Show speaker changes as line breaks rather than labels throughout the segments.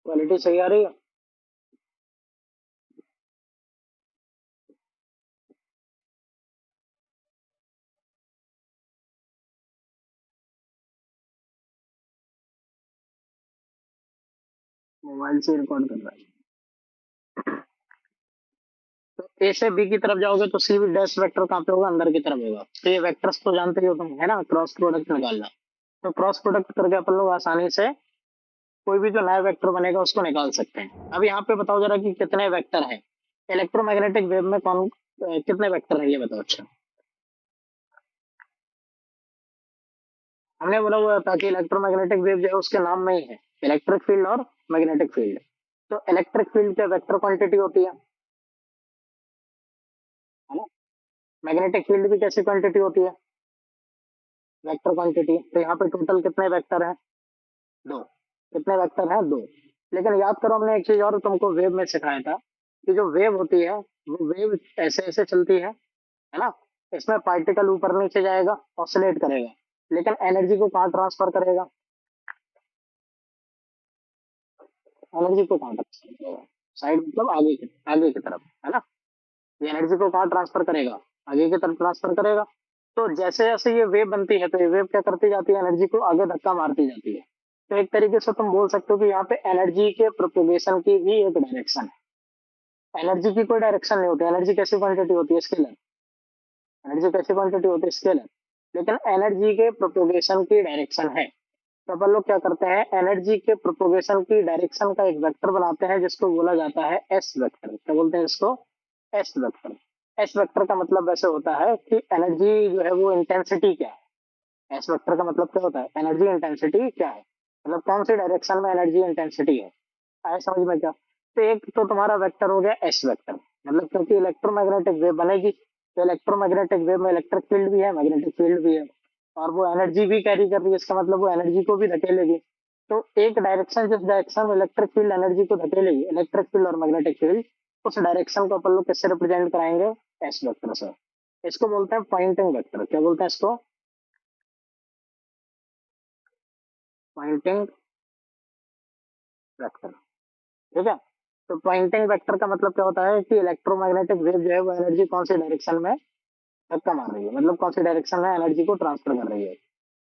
Quality सही आ रही है। मोबाइल से रिकॉर्ड कर रहा है। तो ए से बी की तरफ जाओगे तो सी डैश वेक्टर कहाँ पे होगा, अंदर की तरफ होगा। तो ये वेक्टर्स तो जानते ही हो तुम, है ना, क्रॉस प्रोडक्ट निकालना। तो क्रॉस प्रोडक्ट करके अपन लोग आसानी से कोई भी जो नया वेक्टर बनेगा उसको निकाल सकते हैं। अब यहाँ पे बताओ जरा कि कितने वेक्टर हैं इलेक्ट्रोमैग्नेटिक वेव में, कौन कितने वेक्टर है ये बताओ। अच्छा, हमने बोला हुआ था कि इलेक्ट्रोमैग्नेटिक वेव जो है उसके नाम में ही है इलेक्ट्रिक फील्ड और मैग्नेटिक फील्ड। तो इलेक्ट्रिक फील्ड क्या वेक्टर क्वांटिटी होती है ना। मैग्नेटिक फील्ड भी कैसी क्वांटिटी होती है, वेक्टर क्वांटिटी। तो यहाँ पे टोटल कितने वेक्टर हैं, दो। कितने वेक्टर हैं, दो। लेकिन याद करो हमने एक चीज और तुमको वेव में सिखाया था कि जो वेव होती है वो वेव ऐसे ऐसे चलती है ना। इसमें पार्टिकल ऊपर नीचे जाएगा, ऑसिलेट करेगा, लेकिन एनर्जी को कहाँ ट्रांसफर करेगा, एनर्जी को कहाँ ट्रांसफर करेगा, साइड मतलब आगे की तरफ, है ना। ये एनर्जी को कहाँ ट्रांसफर करेगा, आगे की तरफ ट्रांसफर करेगा। तो जैसे जैसे ये वेव बनती है तो ये वेव क्या करती जाती है, एनर्जी को आगे धक्का मारती जाती है। तो एक तरीके से तुम बोल सकते हो कि यहाँ पे एनर्जी के प्रोपोगेशन की भी एक डायरेक्शन है। एनर्जी की कोई डायरेक्शन नहीं होती, एनर्जी कैसी क्वांटिटी होती है, स्केलर। एनर्जी कैसी क्वांटिटी होती है, स्केलर। लेकिन एनर्जी के प्रोपोगेशन की डायरेक्शन है। तो अपन लोग क्या करते हैं, एनर्जी के प्रोपोगेशन की डायरेक्शन का एक वेक्टर बनाते हैं जिसको बोला जाता है एस वेक्टर। क्या बोलते हैं इसको, एस वेक्टर। एस वेक्टर का मतलब वैसे होता है कि एनर्जी जो है वो इंटेंसिटी क्या है। एस वेक्टर का मतलब क्या होता है, एनर्जी इंटेंसिटी क्या है, मतलब कौन सी डायरेक्शन में एनर्जी इंटेंसिटी है। आए समझ में क्या। तो एक तो तुम्हारा वेक्टर हो गया एस वेक्टर, मतलब क्योंकि इलेक्ट्रोमैग्नेटिक वेव बनेगी तो इलेक्ट्रोमैग्नेटिक वेव में इलेक्ट्रिक फील्ड भी है, मैग्नेटिक फील्ड भी है, और वो एनर्जी भी कैरी कर रही है, इसका मतलब वो एनर्जी को भी धकेलेगी। तो एक डायरेक्शन, जिस डायरेक्शन में इलेक्ट्रिक फील्ड एनर्जी को धकेलेगी, इलेक्ट्रिक फील्ड और मैग्नेटिक फील्ड, उस डायरेक्शन को अपन लोग किससे रिप्रेजेंट कराएंगे, एस वेक्टर से। इसको बोलते हैं पॉइंटिंग वेक्टर। क्या बोलते हैं इसको, पॉइंटिंग वेक्टर। ठीक है। तो पॉइंटिंग वेक्टर का मतलब क्या होता है कि इलेक्ट्रोमैग्नेटिक वेव जो है वो एनर्जी कौन सी डायरेक्शन में धक्का मार रही है, मतलब कौन सी डायरेक्शन में एनर्जी को ट्रांसफर कर रही है।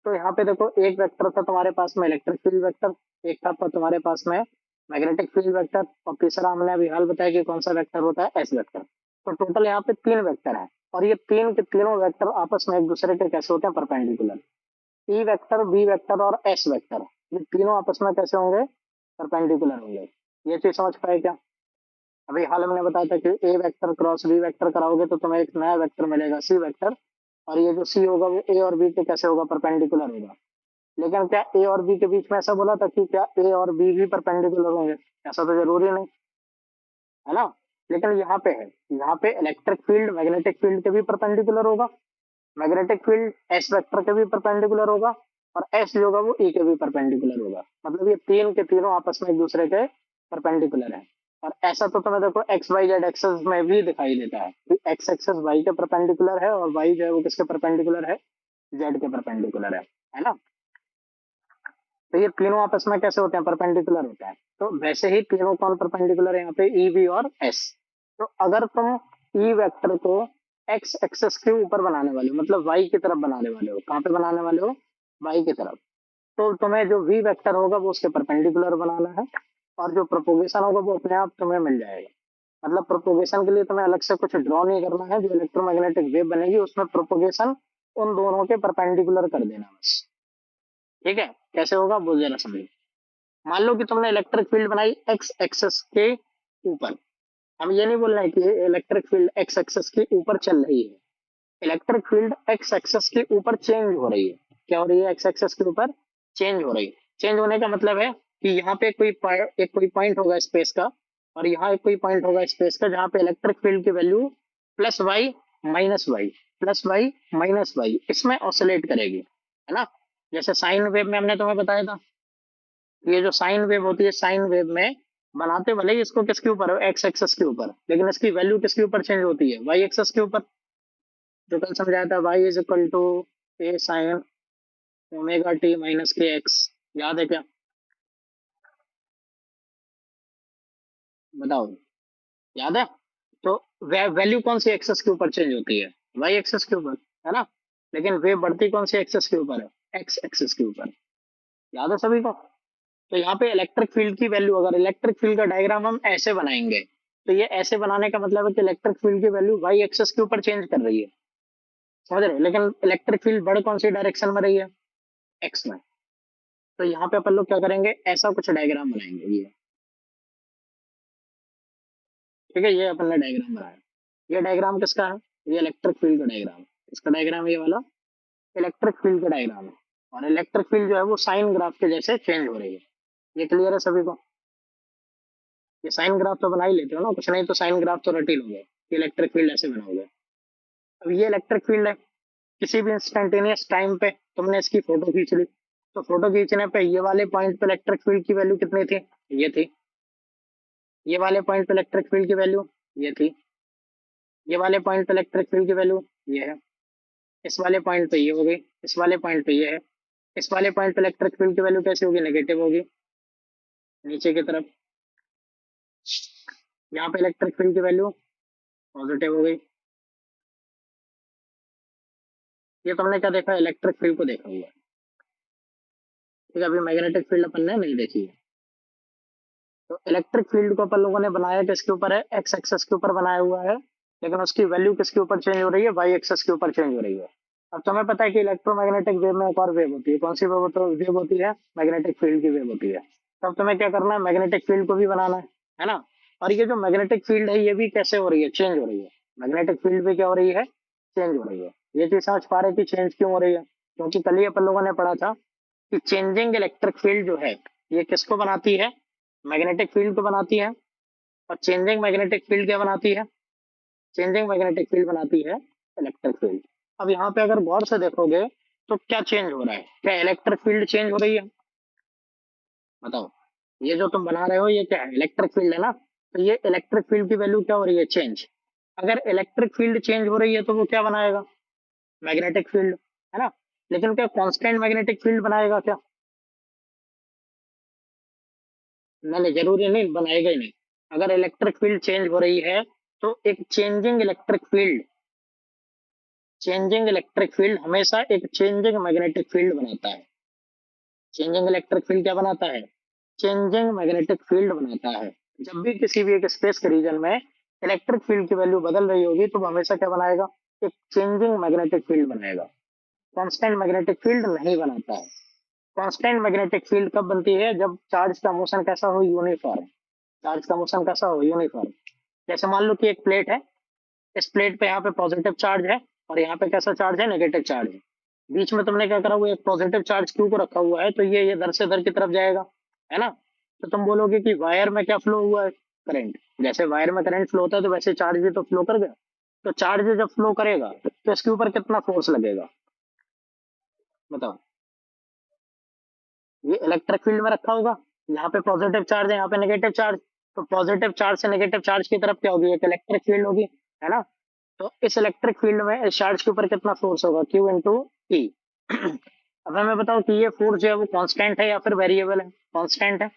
तो यहाँ पे देखो एक वेक्टर था तुम्हारे पास में इलेक्ट्रिक फील्ड वेक्टर, एक था तुम्हारे पास में मैग्नेटिक फील्ड वेक्टर, और तीसरा हमने अभी हाल बताया कि कौन सा वेक्टर होता है, एस वेक्टर। तो टोटल यहाँ पे तीन वेक्टर है, और ये तीन के तीनों वेक्टर आपस में एक दूसरे के कैसे होते हैं, perpendicular. E vector, B vector और एस वेक्टर, ये तीनों आपस में कैसे होंगे, परपेंडिकुलर होंगे। ये चीज समझ पाए क्या। अभी हाल हमने बताया था कि ए वेक्टर क्रॉस बी वेक्टर कराओगे तो तुम्हें एक नया वेक्टर मिलेगा, सी वेक्टर। और ये जो सी होगा वो ए और बी के कैसे होगा, परपेंडिकुलर होगा। लेकिन क्या ए और बी के बीच में ऐसा बोला था कि क्या ए और बी भी परपेंडिकुलर होंगे, ऐसा तो जरूरी नहीं, है ना। लेकिन यहाँ पे है, यहाँ पे इलेक्ट्रिक फील्ड मैग्नेटिक फील्ड के भी परपेंडिकुलर होगा, मैग्नेटिक फील्ड एस वेक्टर के भी परपेंडिकुलर होगा, और एस जो होगा वो ई के भी परपेंडिकुलर होगा। मतलब ये तीन के तीनों आपस में एक दूसरे के परपेंडिकुलर है। और ऐसा तो तुम्हें देखो एक्स वाई जेड एक्सेस में भी दिखाई देता है कि एक्स एक्सेस वाई के परपेंडिकुलर है, और वाई जो है वो किसके परपेंडिकुलर है, जेड के परपेंडिकुलर है ना। तो ये तीनों आपस में कैसे होते हैं, परपेंडिकुलर होते हैं। तो वैसे ही तीनों कौन परपेंडिकुलर है यहाँ पे, ई बी और एस। तो अगर तुम ई वेक्टर को एक्स एक्सेस के ऊपर बनाने वाले हो, मतलब वाई की तरफ बनाने वाले हो, कहाँ पे बनाने वाले हो, वाई की तरफ, तो तुम्हें जो वी वेक्टर होगा वो उसके परपेंडिकुलर बनाना है, और जो प्रोपोगेशन होगा वो अपने आप तुम्हें मिल जाएगा। मतलब प्रोपोगेशन के लिए तुम्हें अलग से कुछ ड्रॉ नहीं करना है, जो इलेक्ट्रोमैग्नेटिक वेव बनेगी उसमें प्रोपोगेशन उन दोनों के परपेंडिकुलर कर देना बस। ठीक है, कैसे होगा वो जरा समझो। मान लो कि तुमने इलेक्ट्रिक फील्ड बनाई एक्स एक्सेस के ऊपर। हम ये नहीं बोल रहे हैं कि इलेक्ट्रिक फील्ड एक्स एक्सेस के ऊपर चल रही है, इलेक्ट्रिक फील्ड एक्स एक्सेस के ऊपर चेंज हो रही है। क्या हो रही है, एक्स एक्सेस के ऊपर चेंज हो रही है। चेंज होने का मतलब है कि यहाँ पे एक कोई पॉइंट होगा स्पेस का, और यहाँ एक कोई पॉइंट होगा स्पेस का जहाँ पे इलेक्ट्रिक फील्ड की value plus Y minus Y, plus Y minus Y इसमें ऑसिलेट करेगी, है ना। जैसे साइन वेव में हमने तुम्हें बताया था, ये जो साइन वेव होती है, साइन वेव में बनाते भले ही इसको किसके ऊपर हो, एक्स एक्सेस के ऊपर, लेकिन इसकी वैल्यू किसके ऊपर चेंज होती है, वाई एक्सेस के ऊपर। जो कल समझाया था, Y is equal to A sine omega T minus K X, याद है क्या। बताओ, याद है? तो वैल्यू कौन सी एक्सेस के ऊपर चेंज होती है? वाई एक्सेस के ऊपर, है ना? लेकिन वेव बढ़ती कौन सी एक्सेस के ऊपर है? एक्स एक्सेस के ऊपर। याद है सभी को? तो यहाँ पे इलेक्ट्रिक फील्ड की वैल्यू, अगर इलेक्ट्रिक फील्ड का डायग्राम हम ऐसे बनाएंगे, तो ये ऐसे बनाने का मतलब है कि इलेक्ट्रिक फील्ड की वैल्यू वाई एक्सेस के ऊपर चेंज कर रही है, समझ रहे हो? लेकिन इलेक्ट्रिक फील्ड बढ़ कौन सी डायरेक्शन में रही है? एक्स में। तो यहाँ पे अपन लोग क्या करेंगे, ऐसा कुछ डायग्राम बनाएंगे ये। ठीक है, ये अपन ने डायग्राम बनाया। ये डायग्राम किसका है? ये इलेक्ट्रिक फील्ड का डायग्राम है। इसका डायग्राम ये वाला इलेक्ट्रिक फील्ड का डायग्राम है। और इलेक्ट्रिक फील्ड जो है वो साइन ग्राफ के जैसे चेंज हो रही है। ये क्लियर है सभी को? ये साइन ग्राफ तो बना ही लेते हो ना, कुछ नहीं तो साइन ग्राफ तो रट ही लोगे कि इलेक्ट्रिक फील्ड ऐसे बनाओगे। अब ये इलेक्ट्रिक फील्ड है, किसी भी इंस्टेंटेनियस टाइम पे तुमने इसकी फोटो खींच ली, तो फोटो खींचने पे ये वाले पॉइंट पे इलेक्ट्रिक फील्ड की वैल्यू कितनी थी? ये थी। ये वाले पॉइंट पे इलेक्ट्रिक फील्ड की वैल्यू ये थी। ये वाले पॉइंट पे इलेक्ट्रिक फील्ड की वैल्यू ये है। इस वाले पॉइंट पे ये हो गई, इस वाले पॉइंट पे ये है। इस वाले पॉइंट पे इलेक्ट्रिक फील्ड की वैल्यू कैसी होगी? नेगेटिव होगी, नीचे की तरफ। यहाँ पे इलेक्ट्रिक फील्ड की वैल्यू पॉजिटिव हो गई। ये तुमने क्या देखा? इलेक्ट्रिक फील्ड को देखा हुआ है। ठीक है, अभी मैग्नेटिक फील्ड अपन ने नहीं देखी है। तो इलेक्ट्रिक फील्ड को अपन लोगों ने बनाया किसके ऊपर है? एक्स एक्सेस के ऊपर बनाया हुआ है। लेकिन उसकी वैल्यू किसके ऊपर चेंज हो रही है? वाई एक्सेस के ऊपर चेंज हो रही है। अब तुम्हें पता है कि इलेक्ट्रोमैग्नेटिक वेव में एक और वेव होती है। कौन सी वेव होती है? मैग्नेटिक फील्ड की वेव होती है। तब तुम्हें क्या करना है? मैग्नेटिक फील्ड को भी बनाना है ना? और ये जो मैग्नेटिक फील्ड है ये भी कैसे हो रही है? चेंज हो रही है। मैग्नेटिक फील्ड भी क्या हो रही है? चेंज हो रही है। ये चीज समझ पा रहे कि चेंज क्यों हो रही है? क्योंकि कल ही अपन लोगों ने पढ़ा था कि चेंजिंग इलेक्ट्रिक फील्ड जो है ये किसको बनाती है? मैग्नेटिक फील्ड को बनाती है। और चेंजिंग मैग्नेटिक फील्ड क्या बनाती है? चेंजिंग मैग्नेटिक फील्ड बनाती है इलेक्ट्रिक फील्ड। अब यहाँ पे अगर गौर से देखोगे तो क्या चेंज हो रहा है? क्या इलेक्ट्रिक फील्ड चेंज हो रही है? बताओ, ये जो तुम बना रहे हो ये क्या है? इलेक्ट्रिक फील्ड है ना? तो ये इलेक्ट्रिक फील्ड की वैल्यू क्या हो रही है? चेंज। अगर इलेक्ट्रिक फील्ड चेंज हो रही है तो वो क्या बनाएगा? मैग्नेटिक फील्ड, है ना? लेकिन क्या कांस्टेंट मैग्नेटिक फील्ड बनाएगा क्या? नहीं नहीं, जरूरी नहीं, बनाएगा ही नहीं। अगर इलेक्ट्रिक फील्ड चेंज हो रही है तो एक चेंजिंग इलेक्ट्रिक फील्ड हमेशा एक चेंजिंग मैग्नेटिक फील्ड बनाता है। चेंजिंग इलेक्ट्रिक फील्ड क्या बनाता है? चेंजिंग मैग्नेटिक फील्ड बनाता है। जब भी किसी भी एक स्पेस के रीजन में इलेक्ट्रिक फील्ड की वैल्यू बदल रही होगी तो वो हमेशा क्या बनाएगा? एक चेंजिंग मैग्नेटिक फील्ड बनाएगा। कांस्टेंट मैग्नेटिक फील्ड नहीं बनाता है। कांस्टेंट मैग्नेटिक फील्ड कब बनती है? जब चार्ज का मोशन कैसा हो? यूनिफॉर्म। चार्ज का मोशन कैसा हो? यूनिफॉर्म। जैसे मान लो कि एक प्लेट है, इस प्लेट पे यहाँ पे पॉजिटिव चार्ज है और यहाँ पे कैसा चार्ज है? नेगेटिव चार्ज है। बीच में तुमने क्या करा हुआ है? एक पॉजिटिव चार्ज क्यू को रखा हुआ है, तो ये दर से दर की तरफ जाएगा, है ना? तो तुम बोलोगे कि वायर में क्या फ्लो हुआ है? करंट। जैसे वायर में करंट फ्लो होता है तो वैसे चार्ज भी तो फ्लो कर गया। तो चार्ज जब फ्लो करेगा तो इसके ऊपर कितना फोर्स लगेगा? बताओ। ये इलेक्ट्रिक फील्ड में रखा होगा, यहाँ पे पॉजिटिव चार्ज है, यहाँ पे नेगेटिव चार्ज। तो पॉजिटिव चार्ज से नेगेटिव चार्ज की तरफ क्या होगी? एक इलेक्ट्रिक फील्ड होगी, है ना? तो इस इलेक्ट्रिक फील्ड में इस चार्ज के ऊपर कितना फोर्स होगा? क्यू इंटू ई। अब हमें बताओ कि ये फोर्स जो है वो कांस्टेंट है या फिर वेरिएबल है? कांस्टेंट है,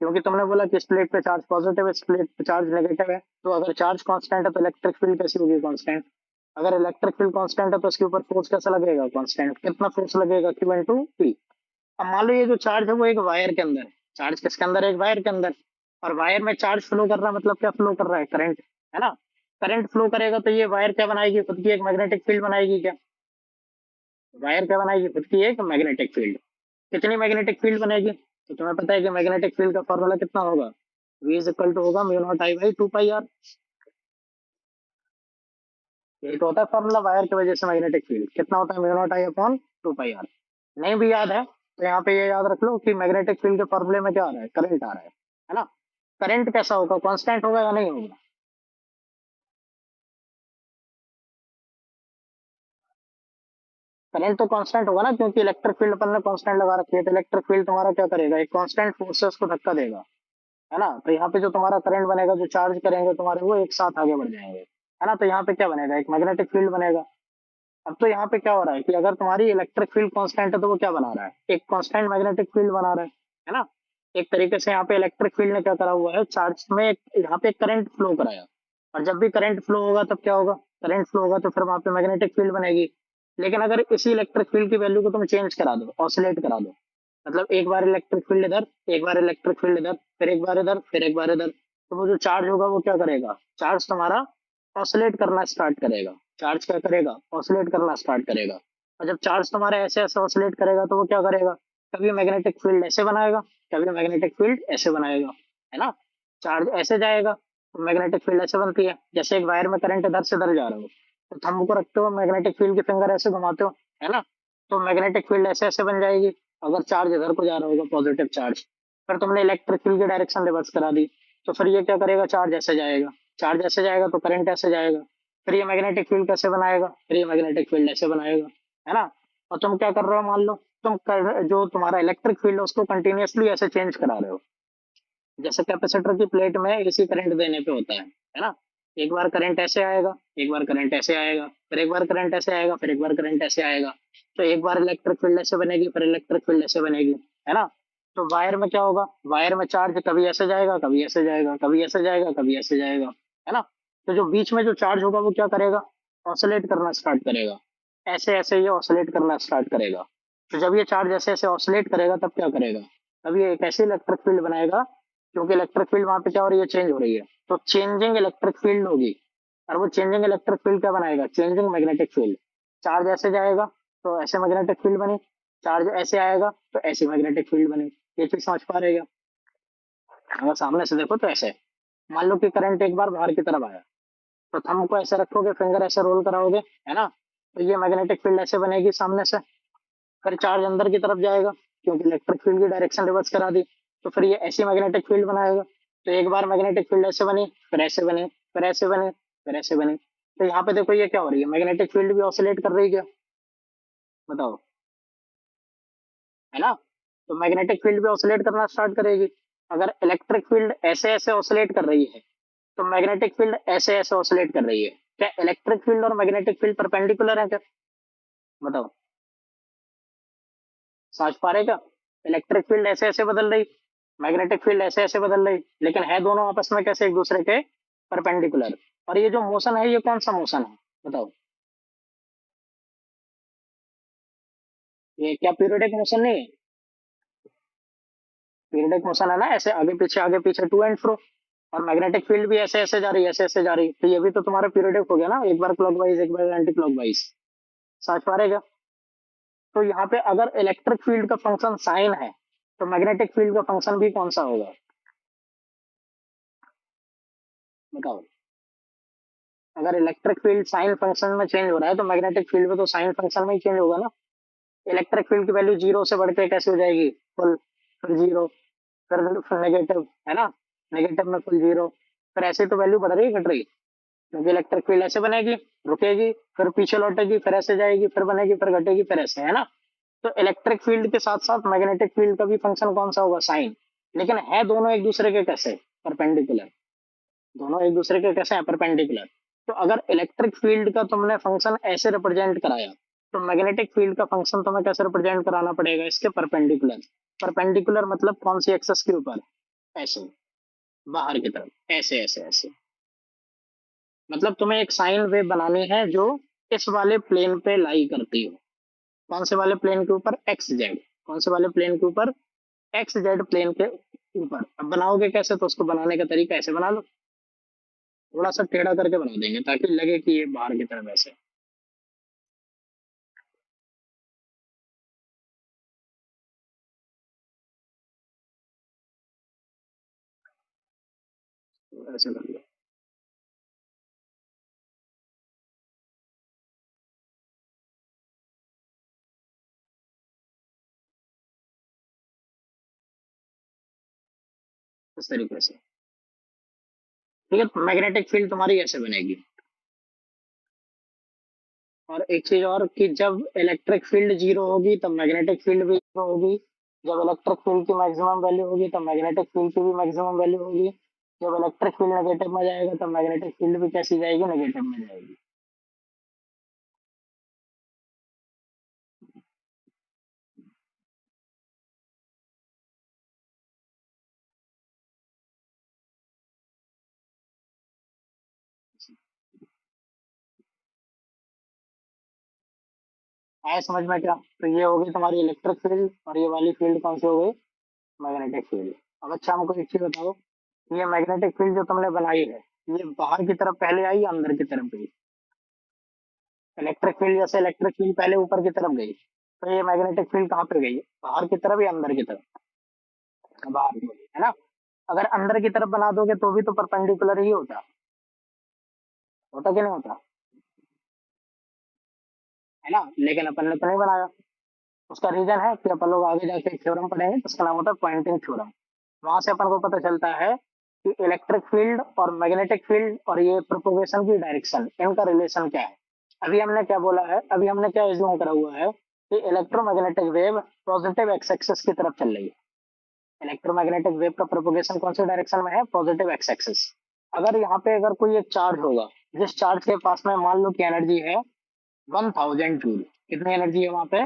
क्योंकि तुमने बोला कि इस प्लेट पे चार्ज पॉजिटिव है, इस प्लेट पे चार्ज नेगेटिव है। तो अगर चार्ज कांस्टेंट है तो इलेक्ट्रिक फील्ड कैसी होगी? कांस्टेंट। अगर इलेक्ट्रिक फील्ड कांस्टेंट है तो इसके ऊपर फोर्स कैसा लगेगा? कांस्टेंट। कितना फोर्स लगेगा? क्यू इंटू ई। अब मान लो ये जो चार्ज है वो एक वायर के अंदर है। चार्ज किसके अंदर है? एक वायर के अंदर। और वायर में चार्ज फ्लो कर रहा है, मतलब क्या फ्लो कर रहा है? करंट, है ना? करंट फ्लो करेगा तो ये वायर क्या बनाएगी? खुद की एक मैग्नेटिक फील्ड बनाएगी क्या? वायर क्या बनाएगी? खुद की एक मैग्नेटिक फील्ड। कितनी मैग्नेटिक फील्ड बनेगी? तो तुम्हें पता है कि मैग्नेटिक फील्ड का फॉर्मूला कितना होगा? V इज इक्वल टू होगा mu naught I by 2 pi R. यही तो होता है फॉर्मूला वायर की वजह से मैग्नेटिक फील्ड कितना होता है? Mu naught I upon 2 pi R. नहीं भी याद है तो यहाँ पे ये याद रख लो कि मैग्नेटिक फील्ड के फॉर्मूले में क्या आ रहा है? करंट आ रहा है ना? करंट कैसा होगा? कांस्टेंट होगा या नहीं होगा? करंट तो कांस्टेंट होगा ना, क्योंकि इलेक्ट्रिक फील्ड अपन ने कांस्टेंट लगा रखी है। तो इलेक्ट्रिक फील्ड तुम्हारा क्या करेगा? एक कांस्टेंट फोर्स से उसको धक्का देगा, है ना? तो यहाँ पे जो तुम्हारा करंट बनेगा, जो चार्ज करेंगे तुम्हारे वो एक साथ आगे बढ़ जाएंगे, है ना? तो यहाँ पे क्या बनेगा? एक मैग्नेटिक फील्ड बनेगा। अब तो यहाँ पे क्या हो रहा है कि अगर तुम्हारी इलेक्ट्रिक फील्ड कांस्टेंट है तो वो क्या बना रहा है? एक कांस्टेंट मैग्नेटिक फील्ड बना रहा है ना? एक तरीके से यहाँ पे इलेक्ट्रिक फील्ड ने क्या करा हुआ है, चार्ज में यहाँ पे करंट फ्लो कराया। और जब भी करंट फ्लो होगा तब क्या होगा, करंट फ्लो होगा तो फिर वहां पे मैग्नेटिक फील्ड बनेगी। लेकिन अगर इसी इलेक्ट्रिक फील्ड की वैल्यू को तुम चेंज करा दो, ऑसिलेट करा दो, मतलब एक बार इलेक्ट्रिक फील्ड इधर, एक बार इलेक्ट्रिक फील्ड इधर, फिर एक बार इधर, फिर एक बार इधर, तो वो जो चार्ज होगा वो क्या करेगा, चार्ज तुम्हारा ऑसिलेट करना स्टार्ट करेगा। चार्ज क्या करेगा, ऑसिलेट करना स्टार्ट करेगा। और जब चार्ज तुम्हारा ऐसे ऐसे ऑसिलेट करेगा तो वो क्या करेगा, कभी मैग्नेटिक फील्ड ऐसे बनाएगा, कभी मैग्नेटिक फील्ड ऐसे बनाएगा, है ना। चार्ज ऐसे जाएगा तो मैग्नेटिक फील्ड ऐसे बनती है, जैसे एक वायर में करंट इधर से इधर जा रहा हो, तो थंब को रखते हो, मैग्नेटिक फील्ड की फिंगर ऐसे घुमाते हो, है ना, तो मैग्नेटिक फील्ड ऐसे ऐसे बन जाएगी। अगर चार्ज इधर को जा रहा होगा, पॉजिटिव चार्ज, फिर तुमने इलेक्ट्रिक फील्ड की डायरेक्शन रिवर्स करा दी, तो फिर ये क्या करेगा, चार्ज ऐसे जाएगा, चार्ज ऐसे जाएगा तो करंट ऐसे जाएगा, फिर ये मैग्नेटिक फील्ड कैसे बनाएगा, फिर ये मैग्नेटिक फील्ड ऐसे बनाएगा, है ना। और तुम क्या कर रहे हो, मान लो जो तुम्हारा इलेक्ट्रिक फील्ड है उसको कंटिन्यूअसली ऐसे चेंज करा रहे हो, जैसे कैपेसिटर की प्लेट में एसी करंट देने पे होता है ना। एक बार करंट ऐसे आएगा, एक बार करंट ऐसे आएगा, फिर एक बार करंट ऐसे आएगा, फिर एक बार करंट ऐसे आएगा, तो एक बार इलेक्ट्रिक फील्ड ऐसे बनेगी, फिर इलेक्ट्रिक फील्ड ऐसे बनेगी, है ना। तो वायर में क्या होगा, वायर में चार्ज कभी ऐसे जाएगा, कभी ऐसे जाएगा, कभी ऐसे जाएगा, कभी ऐसे जाएगा, है ना। तो जो बीच में जो चार्ज होगा वो क्या करेगा, ऑसिलेट करना स्टार्ट करेगा, ऐसे ऐसे ये ऑसिलेट करना स्टार्ट करेगा। तो जब ये चार्ज ऐसे ऐसे ऑसिलेट करेगा तब क्या करेगा, तब ये एक ऐसी इलेक्ट्रिक फील्ड बनाएगा, क्योंकि इलेक्ट्रिक फील्ड वहां पे क्या हो रही है, चेंज हो रही है, तो चेंजिंग इलेक्ट्रिक फील्ड होगी। और वो चेंजिंग इलेक्ट्रिक फील्ड क्या बनाएगा, चेंजिंग मैग्नेटिक फील्ड। चार्ज ऐसे जाएगा तो ऐसे मैग्नेटिक फील्ड बनी, चार्ज ऐसे आएगा तो ऐसी मैग्नेटिक फील्ड बनी। ये चीज समझ पा रहे हो? अगर सामने से देखो तो ऐसे, मान लो कि करंट एक बार बाहर की तरफ आया, तो थंब को ऐसे रखोगे, फिंगर ऐसे रोल कराओगे, है ना, तो ये मैग्नेटिक फील्ड ऐसे बनेगी सामने से। फिर चार्ज अंदर की तरफ जाएगा, क्योंकि इलेक्ट्रिक फील्ड की डायरेक्शन रिवर्स करा दी, तो फिर ये ऐसी मैग्नेटिक फील्ड बनाएगा। तो एक बार मैग्नेटिक फील्ड ऐसे बनी, फिर ऐसे बने, फिर ऐसे बने, फिर ऐसे बने, तो यहाँ पे देखो ये क्या हो रही है, मैग्नेटिक फील्ड भी ऑसिलेट कर रही है क्या, बताओ, है ना। तो मैग्नेटिक फील्ड भी ऑसिलेट करना स्टार्ट करेगी। अगर इलेक्ट्रिक फील्ड ऐसे ऐसे ऑसिलेट कर रही है, तो मैग्नेटिक फील्ड ऐसे ऐसे ऑसिलेट कर रही है। क्या इलेक्ट्रिक फील्ड और मैग्नेटिक फील्ड परपेंडिकुलर है क्या, बताओ, समझ पा रहे क्या। इलेक्ट्रिक फील्ड ऐसे ऐसे बदल रही, मैग्नेटिक फील्ड ऐसे ऐसे बदल रही, लेकिन है दोनों आपस में कैसे, एक दूसरे के परपेंडिकुलर। और ये जो मोशन है ये कौन सा मोशन है, बताओ, ये क्या पीरियोडिक मोशन नहीं है, पीरियोडिक मोशन है ना, ऐसे आगे पीछे टू एंड फ्रो। और मैग्नेटिक फील्ड भी ऐसे ऐसे जा रही है, ऐसे ऐसे जा रही है, तो ये भी तो तुम्हारा पीरियोडिक हो गया ना, एक बार क्लॉकवाइज एक बार एंटी क्लॉकवाइज, समझ पा रहे क्या। तो यहाँ पे अगर इलेक्ट्रिक फील्ड का फंक्शन साइन है, तो मैग्नेटिक फील्ड का फंक्शन भी कौन सा होगा, बताओ। अगर इलेक्ट्रिक फील्ड साइन फंक्शन में चेंज हो रहा है तो मैग्नेटिक फील्ड में तो साइन फंक्शन में ही चेंज होगा ना। इलेक्ट्रिक फील्ड की वैल्यू जीरो से बढ़ के कैसे हो जाएगी, फुल, फिर जीरो, फिर नेगेटिव, है ना, नेगेटिव में फुल जीरो, फिर ऐसे तो वैल्यू बढ़ रही है घट रही, क्योंकि इलेक्ट्रिक फील्ड ऐसे बनेगी, रुकेगी, फिर पीछे लौटेगी, फिर ऐसे जाएगी, फिर बनेगी, फिर घटेगी, फिर ऐसे, है ना। तो इलेक्ट्रिक फील्ड के साथ साथ मैग्नेटिक फील्ड का भी फंक्शन कौन सा होगा, साइन। लेकिन है दोनों एक दूसरे के कैसे, परपेंडिकुलर, दोनों एक दूसरे के कैसे हैं, परपेंडिकुलर। तो अगर इलेक्ट्रिक फील्ड का तुमने फंक्शन ऐसे रिप्रेजेंट कराया, तो मैग्नेटिक फील्ड का फंक्शन तुम्हें कैसे रिप्रेजेंट कराना पड़ेगा, इसके परपेंडिकुलर। परपेंडिकुलर मतलब कौन सी एक्सेस के ऊपर, ऐसे, बाहर की तरफ, ऐसे ऐसे ऐसे। मतलब तुम्हें एक साइन वेव बनानी है जो इस वाले प्लेन पे लाई करती हो, कौन से वाले प्लेन के ऊपर, एक्स जेड, कौन से वाले प्लेन के ऊपर, एक्स जेड प्लेन के ऊपर। अब बनाओगे कैसे, तो उसको बनाने का तरीका ऐसे बना लो, थोड़ा सा टेढ़ा करके बना देंगे ताकि लगे कि ये बाहर की तरफ ऐसे, ऐसे कर लो, इस तरीके से। ठीक है, मैग्नेटिक फील्ड तुम्हारी ऐसे बनेगी। और एक चीज और कि जब इलेक्ट्रिक फील्ड जीरो होगी तब मैग्नेटिक फील्ड भी जीरो होगी, जब इलेक्ट्रिक फील्ड की मैक्सिमम वैल्यू होगी तब मैग्नेटिक फील्ड की भी मैक्सिमम वैल्यू होगी, जब इलेक्ट्रिक फील्ड नेगेटिव में जाएगा तब मैग्नेटिक फील्ड भी कैसी जाएगी, नेगेटिव में जाएगी। आया समझ में क्या? तो ये हो गई तुम्हारी इलेक्ट्रिक फील्ड और ये वाली फील्ड कौन सी हो गई? Magnetic field. अब अच्छा हमको एक चीज बताओ, ये मैग्नेटिक फील्ड जो तुमने बनाई है, ये बाहर की तरफ पहले आई या अंदर की तरफ गई? इलेक्ट्रिक फील्ड, जैसे इलेक्ट्रिक फील्ड पहले ऊपर की तरफ गई, तो ये मैग्नेटिक फील्ड कहाँ पे गई? बाहर की तरफ या अंदर की तरफ? बाहर की गई, है ना? अगर अंदर की तरफ बना दोगे तो भी तो परपेंडिकुलर ही होता, होता कि नहीं होता, है ना? लेकिन अपन ने तो नहीं बनाया। उसका रीजन है कि अपन लोग आगे जाके एक थ्योरम पढ़ेंगे जिसका नाम होता है पॉइंटिंग थ्योरम। वहां से अपन को पता चलता है कि इलेक्ट्रिक फील्ड और मैग्नेटिक फील्ड और ये प्रोपोगेशन की डायरेक्शन, इनका रिलेशन क्या है। अभी हमने क्या बोला है, अभी हमने क्या एज्यूम करा हुआ है कि electromagnetic wave positive x axis की तरफ चल रही है। इलेक्ट्रोमैग्नेटिक वेव का प्रोपोगेशन कौन से डायरेक्शन में है? Positive x axis. अगर यहाँ पे अगर कोई एक चार्ज होगा, जिस चार्ज के पास में मान लो कि एनर्जी है 1000 जूल, कितनी एनर्जी है वहां पे?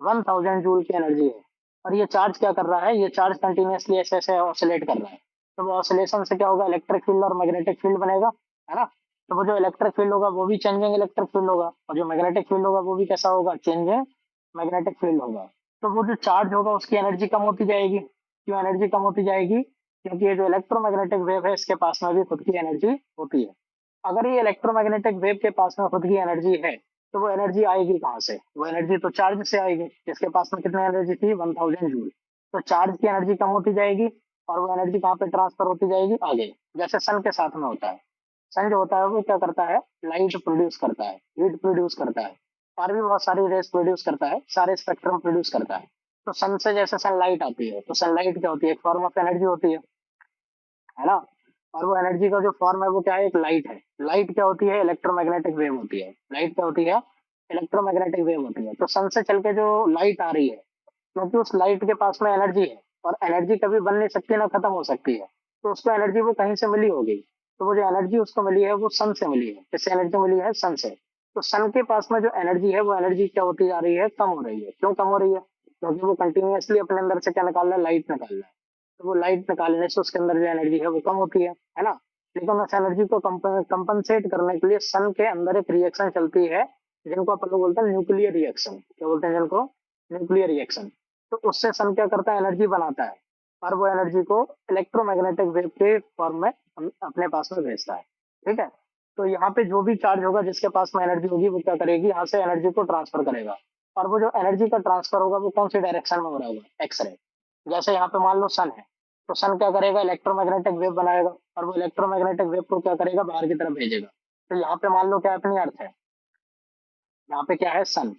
1000 जूल की एनर्जी है। और ये चार्ज क्या कर रहा है? ये चार्ज कंटिन्यूअसली ऐसे ऐसे ऑसिलेट कर रहा है। तो वो ऑसिलेशन से क्या होगा? इलेक्ट्रिक फील्ड और मैग्नेटिक फील्ड बनेगा, है ना? तो वो जो इलेक्ट्रिक फील्ड होगा वो भी चेंजिंग इलेक्ट्रिक फील्ड होगा, और जो मैग्नेटिक फील्ड होगा वो भी कैसा होगा? चेंजिंग मैग्नेटिक फील्ड होगा। तो वो जो चार्ज होगा उसकी एनर्जी कम होती जाएगी। क्यों एनर्जी कम होती जाएगी? क्योंकि ये जो इलेक्ट्रोमैग्नेटिक वेव है इसके पास में भी खुद की एनर्जी होती है। अगर ये इलेक्ट्रोमैग्नेटिक वेव के पास में खुद की एनर्जी है, तो वो एनर्जी आएगी कहाँ से? वो एनर्जी तो चार्ज से आएगी, जिसके पास में कितनी एनर्जी थी? 1000 जूल। तो चार्ज की एनर्जी कम होती जाएगी, और वो एनर्जी कहाँ पे ट्रांसफर होती जाएगी? आगे। जैसे सन के साथ में होता है। सन जो होता है वो क्या करता है? लाइट प्रोड्यूस करता है, हीट प्रोड्यूस करता है, और भी बहुत सारी रेस प्रोड्यूस करता है, सारे स्पेक्ट्रम प्रोड्यूस करता है। तो सन से जैसे सनलाइट आती है, तो सनलाइट क्या होती है? एक फॉर्म ऑफ एनर्जी होती है ना? और वो एनर्जी का जो फॉर्म है वो क्या है? एक लाइट है। लाइट क्या होती है? इलेक्ट्रोमैग्नेटिक वेव होती है। लाइट क्या होती है? इलेक्ट्रोमैग्नेटिक वेव होती है। तो सन से चल के जो लाइट आ रही है, क्योंकि उस लाइट के पास में एनर्जी है, और एनर्जी कभी बन नहीं सकती ना खत्म हो सकती है, तो उसको एनर्जी वो कहीं से मिली होगी। तो वो जो एनर्जी उसको मिली है वो सन से मिली है। किससे एनर्जी मिली है? सन से। तो सन के पास में जो एनर्जी है वो एनर्जी क्या होती जा रही है? कम हो रही है। क्यों कम हो रही है? क्योंकि वो कंटिन्यूअसली अपने अंदर से क्या निकाल रहा है? लाइट निकाल रहा है। तो वो लाइट निकालने से उसके अंदर जो एनर्जी है वो कम होती है ना? लेकिन उस एनर्जी को कंपनसेट करने के लिए सन के अंदर एक रिएक्शन चलती है, जिनको अपन लोग बोलते हैं न्यूक्लियर रिएक्शन। क्या बोलते हैं जिनको? Nuclear reaction. तो उससे सन क्या करता है? एनर्जी बनाता है, और वो एनर्जी को इलेक्ट्रोमैग्नेटिक वेव के फॉर्म में अपने पास में भेजता है। ठीक है? तो यहाँ पे जो भी चार्ज होगा जिसके पास में एनर्जी होगी वो क्या करेगी? यहाँ से एनर्जी को ट्रांसफर करेगा। और वो जो एनर्जी का ट्रांसफर होगा वो कौन सी डायरेक्शन में हो रहा होगा? X ray. जैसे यहाँ पे मान लो सन है, तो सन क्या करेगा? इलेक्ट्रोमैग्नेटिक वेव बनाएगा, और वो इलेक्ट्रोमैग्नेटिक वेव को क्या करेगा? बाहर की तरफ भेजेगा। तो यहाँ पे मान लो क्या अपनी अर्थ है, यहाँ पे क्या है? सन।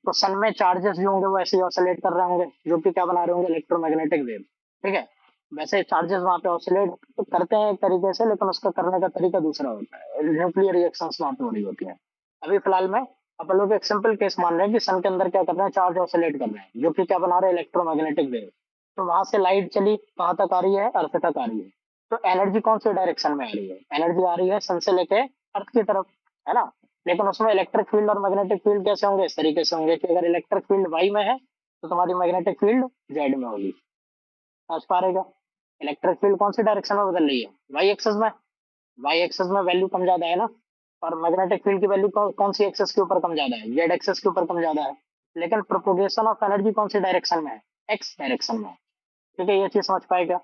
तो सन में चार्जेस जो होंगे वो ऐसे ही ऑसिलेट कर रहे होंगे, जो कि क्या बना रहे होंगे? Electromagnetic wave. ठीक है? वैसे चार्जेस वहां पे ऑसिलेट तो करते हैं एक तरीके से, लेकिन उसका करने का तरीका दूसरा होता है। न्यूक्लियर रिएक्शंस वहां पे हो रही होती हैं। अभी फिलहाल में अपन लोग एक सिंपल केस मान रहे हैं कि सन के अंदर क्या कर रहे हैं? चार्ज ऑसिलेट कर रहे हैं, जो कि क्या बना रहे हैं? Electromagnetic wave. तो वहां से लाइट चली कहाँ तक आ रही है? अर्थ तक आ रही है। तो एनर्जी कौन से डायरेक्शन में आ रही है? एनर्जी आ रही है सन से लेके अर्थ की तरफ, है ना? लेकिन उसमें इलेक्ट्रिक फील्ड और मैग्नेटिक फील्ड कैसे होंगे? इस तरीके से होंगे कि अगर इलेक्ट्रिक फील्ड वाई में है, तो तुम्हारी मैग्नेटिक फील्ड जेड में होगी। समझ पा रहेगा? इलेक्ट्रिक फील्ड कौन सी डायरेक्शन में बदल रही है? वाई एक्सेस में। वाई एक्सेस में वैल्यू कम ज्यादा है ना? और मैग्नेटिक फील्ड की वैल्यू कौन सी एक्सेस के ऊपर कम ज्यादा है? जेड एक्सेस के ऊपर कम ज्यादा है। लेकिन प्रोपोगेशन ऑफ एनर्जी कौन सी डायरेक्शन में है? एक्स डायरेक्शन में है। ठीक है? ये चीज समझ पाएगा?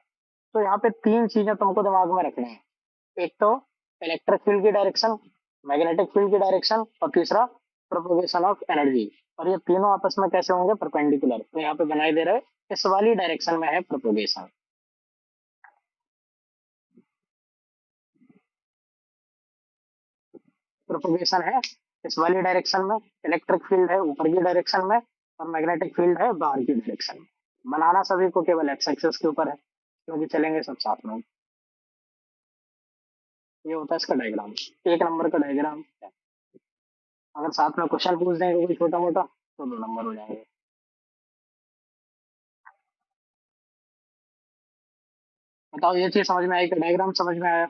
तो यहाँ पे तीन चीजें तुमको दिमाग में रखनी है। एक तो इलेक्ट्रिक फील्ड की डायरेक्शन, मैग्नेटिक फील्ड की डायरेक्शन, और तीसरा प्रोपोगेशन ऑफ एनर्जी। और ये तीनों आपस में कैसे होंगे? परपेंडिकुलर। तो यहाँ पे बनाई दे रहे, इस वाली डायरेक्शन में है प्रोपोगेशन। प्रोपोगेशन है इस वाली डायरेक्शन में, इलेक्ट्रिक फील्ड है ऊपर की डायरेक्शन में, और मैग्नेटिक फील्ड है बाहर की डायरेक्शन में। बनाना सभी को केवल एक्स एक्सेस के ऊपर है, क्योंकि चलेंगे सब साथ में। ये होता है इसका डायग्राम, एक नंबर का डायग्राम। अगर साथ में क्वेश्चन पूछ देंगे कोई छोटा मोटा, तो 2 नंबर हो जाएंगे। बताओ ये चीज समझ में आई? कि डायग्राम समझ में आया?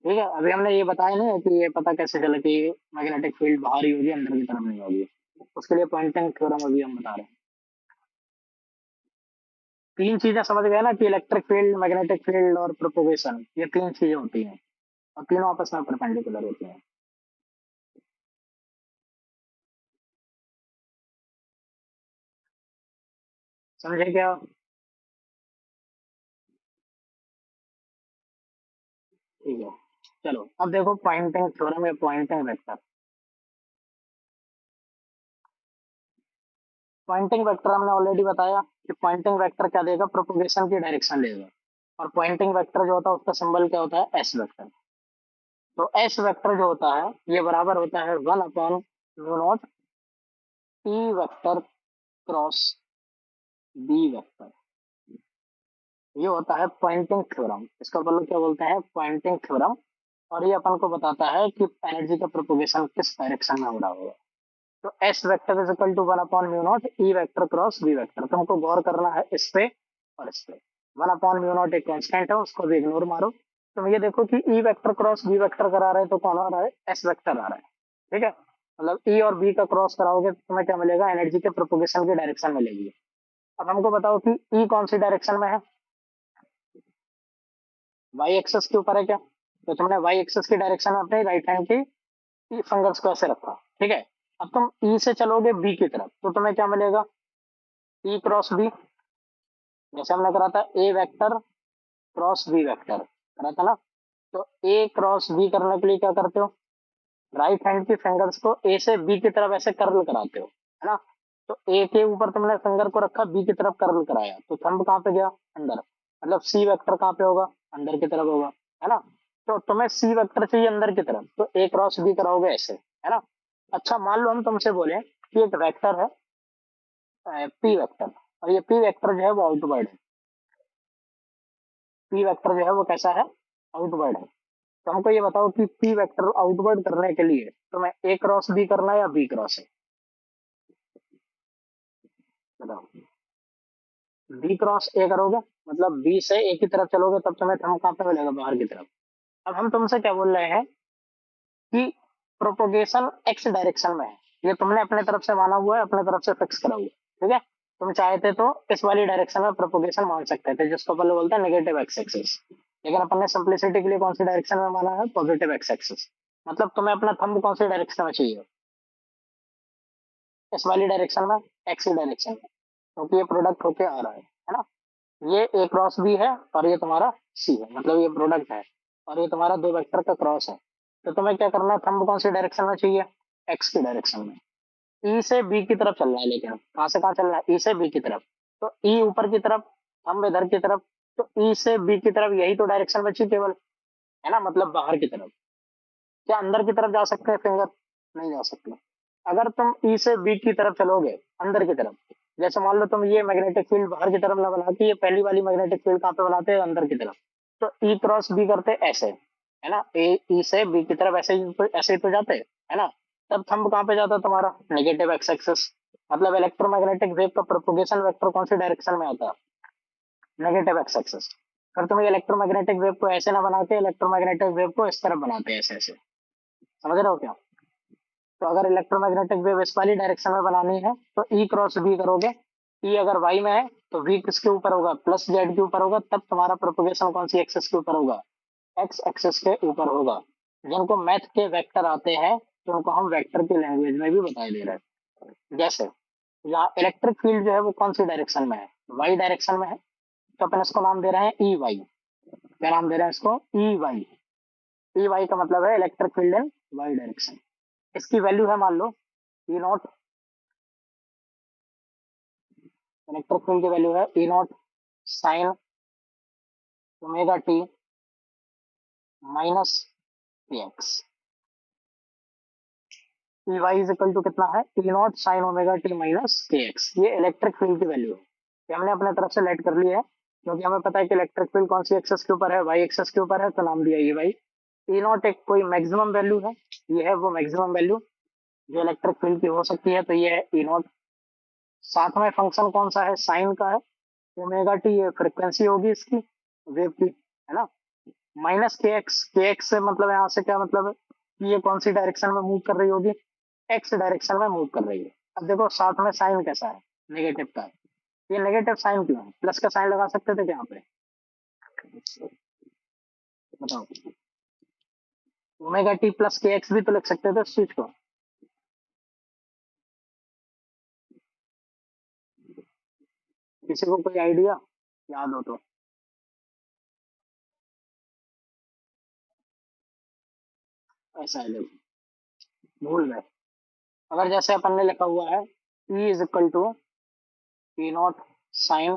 ठीक है? अभी हमने ये बताया नहीं कि ये पता कैसे चले कि मैग्नेटिक फील्ड बाहर ही होगी, अंदर की तरफ नहीं होगी। उसके लिए पॉइंटिंग थ्योरम अभी हम बता रहे हैं। तीन चीजें समझ गए ना, कि इलेक्ट्रिक फील्ड, मैग्नेटिक फील्ड और प्रोपोगेशन, ये तीन चीजें होती हैं, और तीनों आपस में परपेंडिकुलर होती हैं। समझे क्या? ठीक है। चलो अब देखो पॉइंटिंग थ्योरम या पॉइंटिंग वेक्टर। पॉइंटिंग वेक्टर हमने ऑलरेडी बताया कि पॉइंटिंग वेक्टर क्या देगा, प्रोपोगेशन की डायरेक्शन देगा। और पॉइंटिंग वेक्टर जो होता है उसका सिंबल क्या होता है, एस वेक्टर। तो एस वेक्टर जो होता है ये बराबर होता है 1/म्यू not E vector cross B vector. ये होता है पॉइंटिंग थ्योरम, इसका मतलब क्या बोलते हैं, पॉइंटिंग थ्योरम। और ये अपन को बताता है कि एनर्जी का प्रोपोगेशन किस डायरेक्शन में हो रहा होगा। तो S vector is equal to 1/म्यू not E vector cross B vector. तो हमको गौर करना है इस पे और इस पे। 1/म्यू नॉट एक कांस्टेंट है, उसको भी इग्नोर मारो। तुम ये देखो कि E vector cross B vector करा रहे हैं तो कौन आ रहा है, एस वेक्टर आ रहा है। ठीक है, मतलब ई और बी का क्रॉस कराओगे तो तुम्हें क्या मिलेगा, एनर्जी के प्रोपोगेशन की डायरेक्शन मिलेगी। अब हमको बताओ कि ई कौन सी डायरेक्शन में है, वाई एक्सेस के ऊपर है क्या? तो तुमने वाई एक्सेस की डायरेक्शन में अपने राइट हैंड की फिंगर्स को ऐसे रखा। ठीक है, अब तुम ई से चलोगे बी की तरफ तो तुम्हें क्या मिलेगा, ई क्रॉस बी। जैसे हमने करा था ए वेक्टर क्रॉस बी वेक्टर करा था ना। तो ए क्रॉस बी करने के लिए क्या करते हो, राइट हैंड की फिंगर्स को ए से बी की तरफ ऐसे कर्ल कराते हो, है ना। तो ए के ऊपर तुमने फिंगर को रखा, बी की तरफ कर्ल कराया, तो थंब कहाँ पे गया, अंदर। मतलब सी वेक्टर कहाँ पे होगा, अंदर की तरफ होगा, है ना। तो तुम्हें सी वेक्टर चाहिए अंदर की तरफ, तो ए क्रॉस बी कराओगे ऐसे, है ना। अच्छा मान लो हम तुमसे बोले कि एक वेक्टर है पी वेक्टर, और ये पी वेक्टर जो है वो आउटवर्ड है। पी वेक्टर जो है वो कैसा है, आउटवर्ड है। तो हमको ये बताओ कि पी वेक्टर आउटवर्ड करने के लिए तुम्हें ए क्रॉस बी करना है या बी क्रॉस है, बताओ। बी क्रॉस ए करोगे, मतलब बी से ए की तरफ चलोगे तब तुम्हें थंब कहाँ पे मिलेगा, बाहर की तरफ। अब हम तुमसे क्या बोल रहे हैं कि प्रोपोगेशन एक्स डायरेक्शन में है। ये तुमने अपने तरफ से माना हुआ है, अपने तरफ से फिक्स करा हुआ है। ठीक है, तुम चाहते तो इस वाली डायरेक्शन में प्रोपोगेशन मान सकते थे, जिसको पहले बोलते हैं नेगेटिव एक्स एक्सिस। लेकिन अपन ने सिंप्लिसिटी के लिए कौन सी डायरेक्शन में माना है, पॉजिटिव एक्स एक्सिस। मतलब तुम्हें अपना थंब कौन सी डायरेक्शन में चाहिए, इस वाली डायरेक्शन में, एक्स की डायरेक्शन में, क्योंकि ये प्रोडक्ट होके आ रहा है ना। ये ए क्रॉस बी है और ये तुम्हारा सी है, मतलब ये प्रोडक्ट है। और ये तुम्हारा दो वेक्टर का क्रॉस है। तो तुम्हें क्या करना है, थंब कौन सी डायरेक्शन में चाहिए, एक्स की डायरेक्शन में। ई से बी की तरफ चलना है, लेकिन कहाँ से कहाँ चलना है, ई से बी की तरफ। तो ई ऊपर की तरफ, थंब इधर की तरफ। तो ई से बी की तरफ यही तो डायरेक्शन बची केवल, है ना, मतलब बाहर की तरफ। क्या अंदर की तरफ जा सकते हैं फिंगर, नहीं जा सकते। अगर तुम ई से बी की तरफ चलोगे, अंदर की तरफ, जैसे मान लो तुम ये मैग्नेटिक फील्ड बाहर की तरफ ना बना के ये पहली वाली मैग्नेटिक फील्ड कहाँ पे बनाते हैं, अंदर की तरफ। तो ई क्रॉस बी करते ऐसे, है ना, ए ई से बी की तरफ ऐसे ही तो जाते, है ना। तब थंब कहाँ पे जाता तुम्हारा, नेगेटिव एक्स एक्सिस। मतलब इलेक्ट्रोमैग्नेटिक वेव का प्रोपोगेशन वेक्टर कौन सी डायरेक्शन में आता है, नेगेटिव एक्स एक्सिस। फिर तुम इलेक्ट्रोमैग्नेटिक वेव को ऐसे ना बना के इलेक्ट्रोमैग्नेटिक वेव को इस तरफ बनाते हैं, ऐसे ऐसे। समझ रहे हो क्या? तो अगर इलेक्ट्रोमैग्नेटिक वेव इस वाली डायरेक्शन में बनानी है तो ई क्रॉस बी करोगे। ई अगर वाई में है तो वी किसके ऊपर होगा, प्लस जेड के ऊपर होगा। तब तुम्हारा प्रोपोगेशन कौन सी एक्सेस के ऊपर होगा, एक्स एक्सेस के ऊपर होगा। जिनको मैथ के वेक्टर आते हैं तो उनको हम वेक्टर की लैंग्वेज में भी बता दे रहे हैं। जैसे यहाँ इलेक्ट्रिक फील्ड जो है वो कौन सी डायरेक्शन में है, वाई डायरेक्शन में है। तो अपन इसको नाम दे रहे हैं ई वाई। क्या नाम दे रहे हैं इसको, ई वाई। ई वाई का मतलब है electric field in Y direction. इसकी वैल्यू है मान लो ई नॉट। इलेक्ट्रिक फील्ड की वैल्यू है E not sine omega T minus P X. E Y is equal to कितना है, E not sine omega T minus K X. ये electric field की वैल्यू है। ये हमने अपने तरफ से लेट कर ली है, क्योंकि हमें पता है कि इलेक्ट्रिक फील्ड कौन सी एक्सेस के ऊपर है, वाई एक्सेस के ऊपर है, तो नाम दिया ई वाई। ई नॉट एक कोई मैक्सिमम वैल्यू है, ये है वो मैक्सिमम वैल्यू जो इलेक्ट्रिक फील्ड की हो सकती है, तो ये है ई नॉट। साथ में फंक्शन कौन सा है, साइन का है। ओमेगा टी ये फ्रिक्वेंसी होगी इसकी, वेव की, है ना। माइनस के एक्स से मतलब यहाँ से क्या मतलब है कि ये कौन सी डायरेक्शन में मूव कर रही होगी, एक्स डायरेक्शन में मूव कर रही है। अब देखो साथ में साइन कैसा है, नेगेटिव का है। ये नेगेटिव साइन क्यों है, प्लस का साइन लगा सकते थे क्या यहाँ पे, बताओ। Omega T plus K x भी तो लिख सकते थे उस चीज को। किसी को कोई आइडिया याद हो तो? ऐसा है, देखो भूल गए। अगर जैसे अपन ने लिखा हुआ है E is equal to P not sine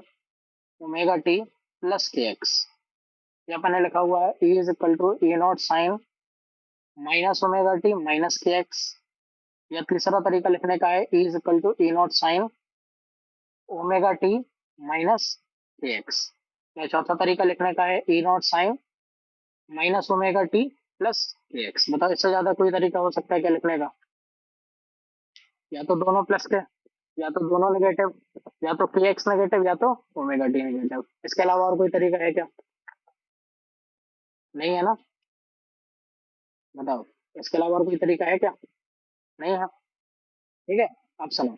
omega T plus K X, या अपन ने लिखा हुआ है E is equal to E not sine minus omega T minus K X, या तीसरा तरीका लिखने का है E is equal to E not sine omega T minus K X, या चौथा तरीका लिखने का है E not sine minus omega T plus K X. बताओ इससे ज्यादा कोई तरीका हो सकता है क्या लिखने का? या तो दोनों प्लस के, या तो दोनों नेगेटिव, या तो के एक्स नेगेटिव, या तो ओमेगा टी नेगेटिव। इसके अलावा और कोई तरीका है क्या? नहीं है ना? बताओ, इसके अलावा और कोई तरीका है क्या? नहीं है। ठीक है, अब सुनो।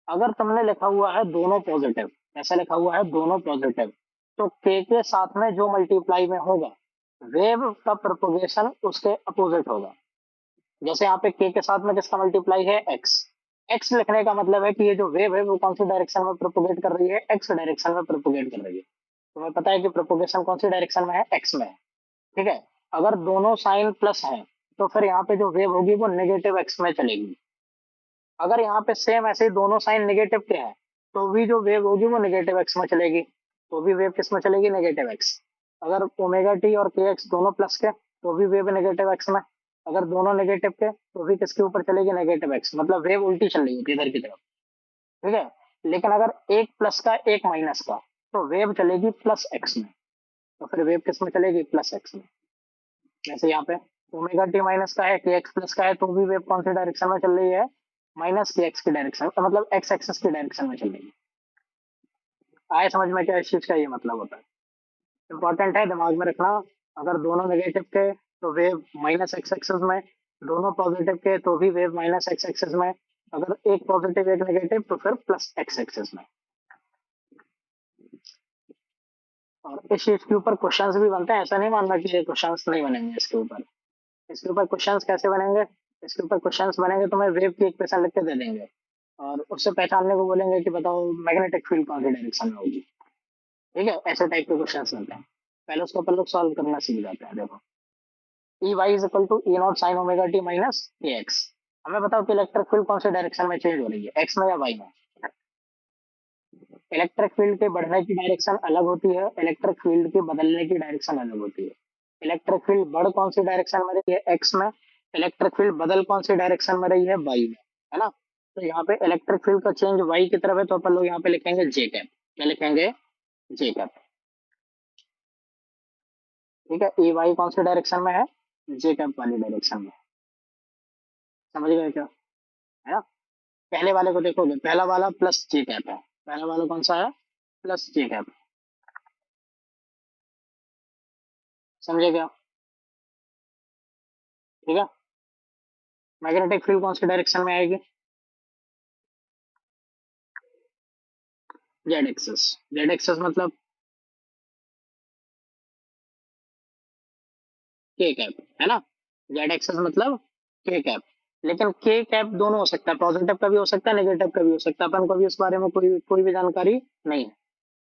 अगर तुमने लिखा हुआ है दोनों पॉजिटिव, ऐसा लिखा हुआ है दोनों पॉजिटिव, तो के साथ में जो मल्टीप्लाई में होगा, वेव का प्रोपोगेशन उसके अपोजिट होगा। जैसे यहाँ पे के साथ में किसका मल्टीप्लाई है? एक्स। एक्स लिखने का मतलब है कि ये जो वेव है वो कौन सी डायरेक्शन में प्रोपोगेट कर रही है? एक्स डायरेक्शन में प्रोपोगेट कर रही है। तुम्हें पता है कि प्रोपोगेशन कौन सी डायरेक्शन में है? एक्स में है। ठीक है। अगर दोनों साइन प्लस है, तो फिर यहाँ पे जो वेव होगी वो नेगेटिव एक्स में चलेगी। अगर यहाँ पे सेम ऐसे ही दोनों साइन नेगेटिव के हैं, तो भी जो वेव होगी वो नेगेटिव एक्स में चलेगी। तो भी वेव किस में चलेगी? Negative x. अगर ओमेगा टी और के एक्स दोनों प्लस के, तो भी वेव नेगेटिव एक्स में। अगर दोनों नेगेटिव के, तो भी किसके ऊपर चलेगी? Negative x. मतलब वेव उल्टी चल रही होगी इधर की तरफ। ठीक है। लेकिन अगर एक प्लस का एक माइनस का, तो वेव चलेगी प्लस एक्स में। तो फिर वेव किस में चलेगी? प्लस एक्स में। जैसे यहाँ पे ओमेगा टी माइनस का है, के एक्स प्लस का है, तो भी वेव कौन सी डायरेक्शन में चल रही है? माइनस के एक्स की डायरेक्शन, मतलब एक्स एक्सेस की डायरेक्शन में चल रही है। आए समझ में क्या इस चीज का ये मतलब होता है? इंपॉर्टेंट है, दिमाग में रखना। अगर दोनों नेगेटिव के, तो वेव माइनस एक्स एक्सेस में। दोनों पॉजिटिव के, तो भी वेव माइनस एक्स एक्सेस में। अगर एक पॉजिटिव एक नेगेटिव, तो फिर प्लस एक्स एक्सेस में। और इस चीज के ऊपर क्वेश्चंस भी बनते हैं, ऐसा नहीं मानना कि ये क्वेश्चंस नहीं बनेंगे इसके ऊपर। इसके ऊपर क्वेश्चंस कैसे बनेंगे? इसके ऊपर क्वेश्चंस बनेंगे तो मैं वेव की इक्वेशन लिख के दे देंगे, और उससे पहचानने को बोलेंगे कि बताओ मैग्नेटिक फील्ड कौन सी डायरेक्शन में होगी। ठीक है, ऐसे टाइप के क्वेश्चंस बनते हैं। पहले उसको अपन लोग सॉल्व करना सीख जाते हैं। देखो, E Y is equal to E not sine omega T minus A X. हमें बताओ कि इलेक्ट्रिक फील्ड कौन से डायरेक्शन में चेंज हो रही है, एक्स में या वाई में? इलेक्ट्रिक फील्ड के बढ़ने की डायरेक्शन अलग होती है, इलेक्ट्रिक फील्ड के बदलने की डायरेक्शन अलग होती है। इलेक्ट्रिक फील्ड बढ़ कौन सी डायरेक्शन में रही है? एक्स में। इलेक्ट्रिक फील्ड बदल कौन सी डायरेक्शन में रही है? वाई में। है ना? तो यहाँ पे इलेक्ट्रिक फील्ड का चेंज वाई की तरफ है, तो अपन लोग यहाँ पे लिखेंगे जे कैप। क्या लिखेंगे? जे कैप। ठीक है, ए वाई कौन सी डायरेक्शन में है? जे कैप वाली डायरेक्शन में। समझ गए क्या? है ना? पहले वाले को देखोगे, पहला वाला प्लस जे कैप है। पहला वाला कौन सा है? प्लस जे कैप। समझे क्या? ठीक है। मैग्नेटिक फील्ड कौन सी डायरेक्शन में आएगी? Z access. जेड एक्सेस मतलब के कैप। है ना? जेड एक्सेस मतलब के कैप। लेकिन के कैप दोनों हो सकता है, पॉजिटिव का भी हो सकता है, नेगेटिव का भी हो सकता है। अपन को भी उस बारे में कोई कोई भी जानकारी नहीं है।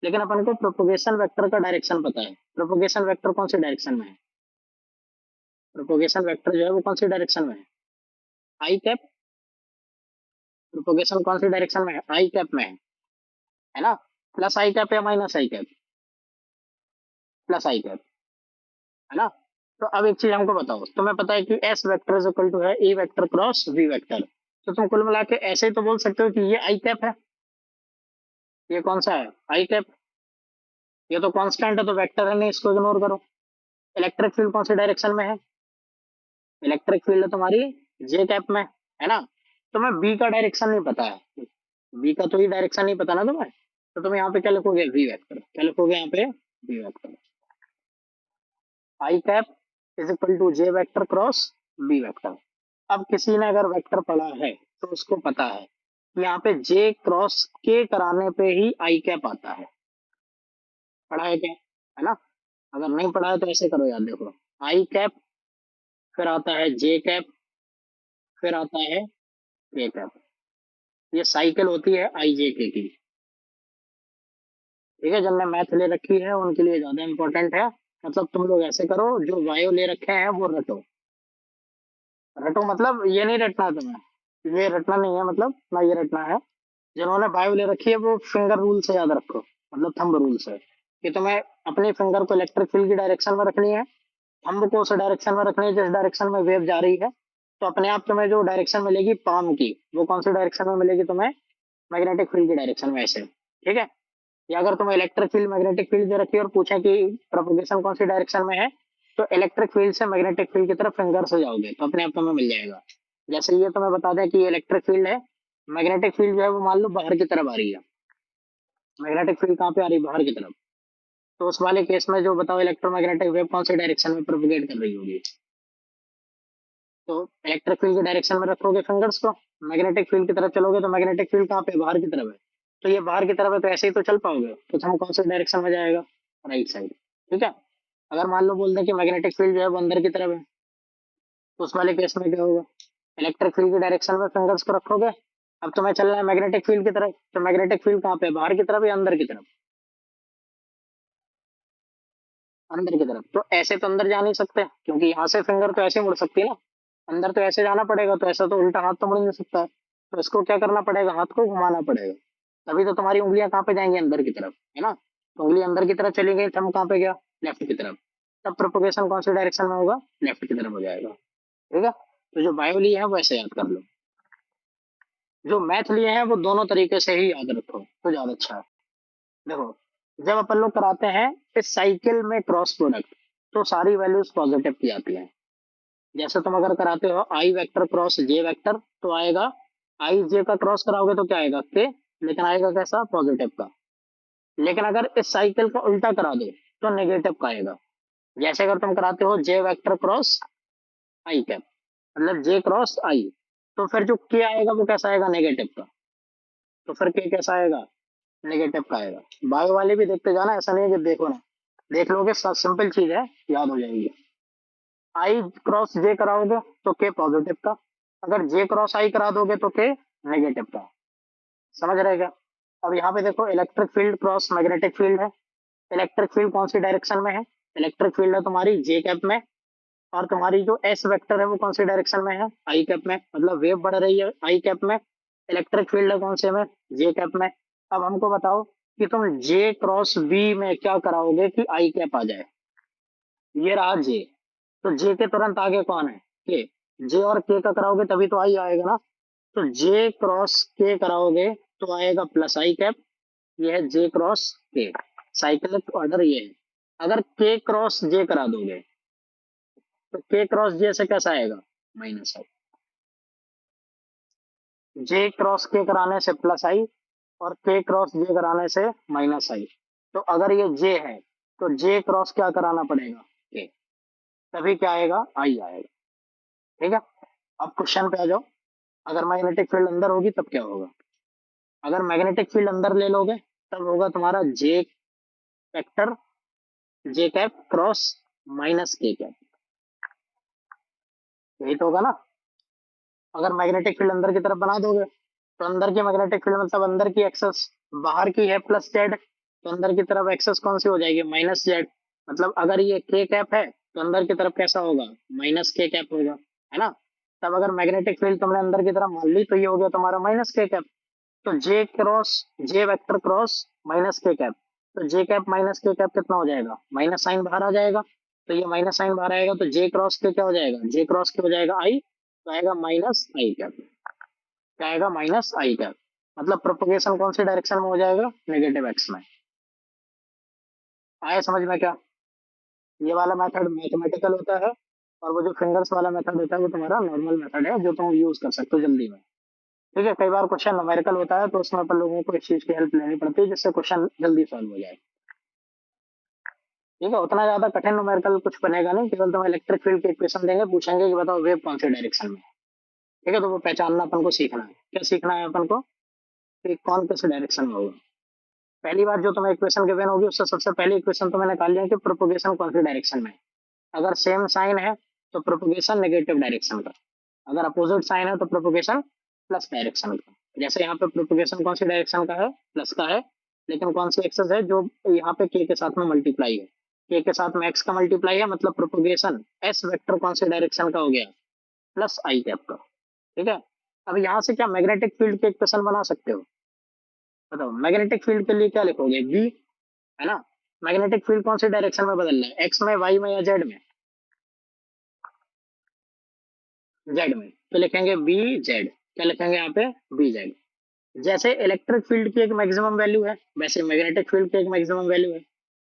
लेकिन अपन को प्रोपोगेशन वेक्टर का डायरेक्शन पता है। प्रोपोगेशन वेक्टर कौन सी डायरेक्शन में है? प्रोपोगेशन वेक्टर जो है वो कौन सी डायरेक्शन में है? आई कैप। प्रोपोगेशन कौन सी डायरेक्शन में है? आई कैप में है ना? प्लस आई कैप या माइनस आई कैप? प्लस आई कैप। है ना? तो अब एक चीज हमको बताओ, तुम्हें पता है कि S vector is equal to है A vector cross V vector. तो तुम कुल मिला के ऐसे ही तो बोल सकते हो कि ये आई कैप है। ये कौन सा है? आई कैप। ये तो कांस्टेंट है, तो वेक्टर है नहीं, इसको इग्नोर करो। इलेक्ट्रिक फील्ड कौन सी डायरेक्शन में है? इलेक्ट्रिक फील्ड है तुम्हारी जे कैप में। है ना? तुम्हें बी का डायरेक्शन नहीं पता है। बी का तो ही डायरेक्शन नहीं पता ना तुम्हें। तो तुम यहाँ पे क्या लिखोगे? V vector. क्या लिखोगे यहाँ पे? V vector. I cap is equal to J vector cross B vector. अब किसी ने अगर वेक्टर पढ़ा है, तो उसको पता है कि यहाँ पे जे क्रॉस के कराने पे ही आई कैप आता है। पढ़ा है क्या? है ना? अगर नहीं पढ़ा है तो ऐसे करो याद, देखो आई कैप, फिर आता है जे कैप, फिर आता है के कैप। ये साइकिल होती है आई जे के की। ठीक है, जिनने मैथ ले रखी है उनके लिए ज्यादा इंपॉर्टेंट है। मतलब तुम लोग ऐसे करो, जो बायो ले रखे हैं वो रटो। रटो मतलब ये नहीं रटना तुम्हें, ये रटना नहीं है, मतलब ना ये रटना है। जिन्होंने बायो ले रखी है वो फिंगर रूल से याद रखो, मतलब थंब रूल से, कि तुम्हें अपनी फिंगर को इलेक्ट्रिक फील्ड की डायरेक्शन में रखनी है, थंब को उस डायरेक्शन में रखनी है जिस डायरेक्शन में वेव जा रही है। तो अपने आप तुम्हें जो डायरेक्शन मिलेगी पाम की, वो कौन सी डायरेक्शन में मिलेगी तुम्हें? मैग्नेटिक फील्ड की डायरेक्शन में, ऐसे, ठीक है। या अगर तुम्हें इलेक्ट्रिक फील्ड मैग्नेटिक फील्ड दे रखी है और पूछा कि प्रोपोगेशन कौन सी डायरेक्शन में है, तो इलेक्ट्रिक फील्ड से मैग्नेटिक फील्ड की तरफ फिंगर से जाओगे तो अपने आप तुम्हें मिल जाएगा। जैसे ये तुम्हें बता दें कि ये इलेक्ट्रिक फील्ड है, मैग्नेटिक फील्ड जो है वो मान लो बाहर की तरफ आ रही है। मैग्नेटिक फील्ड कहाँ पे आ रही है? बाहर की तरफ। तो उस वाले केस में जो बताओ इलेक्ट्रोमैग्नेटिक वेव कौन सी डायरेक्शन में प्रोपोगेट कर रही होगी? तो इलेक्ट्रिक फील्ड की डायरेक्शन में रखोगे फिंगर्स को, मैग्नेटिक फील्ड की तरफ चलोगे तो मैग्नेटिक फील्ड कहाँ पे? बाहर की तरफ है। तो ये बाहर की तरफ है तो ऐसे ही तो चल पाओगे, तो हम कौन सी डायरेक्शन में जाएगा? Right side. ठीक है। अगर मान लो बोल दें कि मैग्नेटिक फील्ड जो है वो अंदर की तरफ है, तो उस वाले केस में क्या होगा? इलेक्ट्रिक फील्ड की डायरेक्शन में फिंगर्स को रखोगे। अब तुम्हें चलना है मैग्नेटिक फील्ड की तरफ, तो मैग्नेटिक फील्ड कहाँ पे? बाहर की तरफ या अंदर की तरफ? अंदर की तरफ। तो ऐसे तो अंदर जा नहीं सकते, क्योंकि यहाँ से फिंगर तो ऐसे मुड़ सकती है ना, अंदर तो ऐसे जाना पड़ेगा, तो ऐसा तो उल्टा हाथ तो मुड़ नहीं सकता है। तो इसको क्या करना पड़ेगा? हाथ को घुमाना पड़ेगा। तभी तो तुम्हारी उंगलियां कहाँ पे जाएंगी? अंदर की तरफ, है ना। तो उंगली अंदर की तरफ चली गई, थंब कहाँ पे गया? लेफ्ट की तरफ। तब प्रोपोगेशन कौन सी डायरेक्शन में होगा? लेफ्ट की तरफ हो जाएगा। ठीक है। तो जो बायो लिए है वैसे याद कर लो, जो मैथ लिए हैं वो दोनों तरीके से ही याद रखो तो ज्यादा अच्छा है। देखो, जब अपन लोग कराते हैं इस साइकिल में क्रॉस प्रोडक्ट, तो सारी वैल्यूज पॉजिटिव की आती हैं। जैसे तुम अगर कराते हो आई वेक्टर क्रॉस जे वेक्टर, तो आएगा, आई जे का क्रॉस कराओगे तो क्या आएगा? के। लेकिन आएगा कैसा? पॉजिटिव का। लेकिन अगर इस साइकिल को उल्टा करा दो तो नेगेटिव का आएगा। जैसे अगर तुम कराते हो जे वेक्टर क्रॉस आई कैप, मतलब जे क्रॉस आई, तो फिर जो के आएगा वो कैसा आएगा? नेगेटिव का। तो फिर के कैसा आएगा? नेगेटिव का आएगा। बायो वाले भी देखते जाना, ऐसा नहीं है कि देखो ना, देख लोगे, सिंपल चीज है, याद हो जाएगी। आई क्रॉस जे कराओगे तो के पॉजिटिव का, अगर जे क्रॉस आई करा दोगे तो के नेगेटिव का। समझ रहे क्या? अब यहाँ पे देखो, electric field cross magnetic field है। इलेक्ट्रिक फील्ड कौन सी डायरेक्शन में है? इलेक्ट्रिक फील्ड है तुम्हारी जे कैप में, और तुम्हारी जो एस वेक्टर है वो कौन सी डायरेक्शन में है? आई कैप में, मतलब वेव बढ़ रही है आई कैप में। इलेक्ट्रिक फील्ड है कौन से में? जे कैप में। अब हमको बताओ कि तुम जे क्रॉस बी में क्या कराओगे कि आई कैप आ जाए? ये रहा जे, तो जे के तुरंत आगे कौन है? के। जे और के का कराओगे तभी तो आई आएगा ना। तो जे क्रॉस के कराओगे तो आएगा प्लस आई कैप। ये है जे क्रॉस के, साइक्लिक ऑर्डर ये है। अगर के क्रॉस जे करा दोगे तो के क्रॉस जे से कैसा आएगा? माइनस आई। जे क्रॉस के कराने से प्लस आई, और के क्रॉस जे कराने से माइनस आई। तो अगर ये जे है तो जे क्रॉस क्या कराना पड़ेगा? के। तभी क्या आएगा? आई आएगा। ठीक है। अब क्वेश्चन पे आ जाओ। अगर मैग्नेटिक फील्ड अंदर होगी तब क्या होगा? अगर मैग्नेटिक फील्ड अंदर ले लोगे तब होगा तुम्हारा जे वेक्टर, जे कैप क्रॉस माइनस के कैप। यही तो होगा ना। अगर मैग्नेटिक फील्ड अंदर की तरफ बना दोगे तो अंदर की मैग्नेटिक फील्ड मतलब अंदर की एक्सेस, बाहर की है प्लस जेड, तो अंदर की तरफ एक्सेस कौन सी हो जाएगी? Minus Z. मतलब अगर ये के कैप है तो अंदर की तरफ कैसा होगा? माइनस के कैप होगा, है ना। तब अगर मैग्नेटिक फील्ड तुमने अंदर की तरफ मान ली तो ये हो गया तुम्हारा माइनस के कैप। तो जे क्रॉस जे वेक्टर क्रॉस माइनस के कैप, तो जे कैप माइनस के कैप कितना हो जाएगा? माइनस साइन बाहर आ जाएगा। तो ये माइनस साइन बाहर आएगा तो जे क्रॉस के क्या हो जाएगा? जे क्रॉस के हो जाएगा आई, तो आएगा माइनस आई कैप। क्या आएगा? माइनस आई कैप। मतलब प्रोपोगेशन कौन सी डायरेक्शन में हो जाएगा? नेगेटिव एक्स में। आया समझ में क्या? ये वाला मेथड मैथमेटिकल होता है, और वो जो फिंगर्स वाला मेथड होता है वो तुम्हारा नॉर्मल मेथड है जो तुम यूज कर सकते हो जल्दी में। ठीक है। कई बार क्वेश्चन न्यूमेरिकल होता है तो उसमें अपन लोगों को इस चीज की हेल्प लेनी पड़ती है जिससे क्वेश्चन जल्दी सॉल्व हो जाए। ठीक है। उतना ज्यादा कठिन न्यूमेरिकल कुछ बनेगा नहीं, केवल तुम्हें इलेक्ट्रिक फील्ड की इक्वेशन देंगे, पूछेंगे कि बताओ वेव कौन सी डायरेक्शन में है। ठीक है। तो वो पहचानना अपन को सीखना है। क्या सीखना है अपन को? कि कौन किस डायरेक्शन में होगा। पहली बार जो तुम्हें इक्वेशन गिवन होगी उससे सबसे पहली इक्वेशन तुम्हें निकाल लिया कि प्रोपोगेशन कौन सी डायरेक्शन में है। अगर सेम साइन है तो प्रोपोगेशन नेगेटिव डायरेक्शन का, अगर अपोजिट साइन है तो प्रोपोगेशन प्लस डायरेक्शन का। जैसे यहाँ पे प्रोपोगेशन कौन सी डायरेक्शन का है? प्लस का है। लेकिन कौन सी एक्सेस है जो यहाँ पे के साथ में मल्टीप्लाई है, के साथ में एक्स का मल्टीप्लाई है, मतलब प्रोपोगेशन एस वेक्टर कौन से डायरेक्शन का हो गया, प्लस आई कैप का। ठीक है। अब यहाँ से क्या मैग्नेटिक फील्ड के इक्वेशन बना सकते हो? बताओ, मैग्नेटिक फील्ड के लिए क्या लिखोगे, बी, है ना। मैग्नेटिक फील्ड कौन से डायरेक्शन में बदल रहा है, एक्स में, वाई में या जेड में? जेड में, तो लिखेंगे बी जेड। क्या लिखेंगे यहाँ पे, बी जेड। जैसे इलेक्ट्रिक फील्ड की एक मैक्सिमम वैल्यू है, वैसे मैग्नेटिक फील्ड की एक मैक्सिमम वैल्यू है।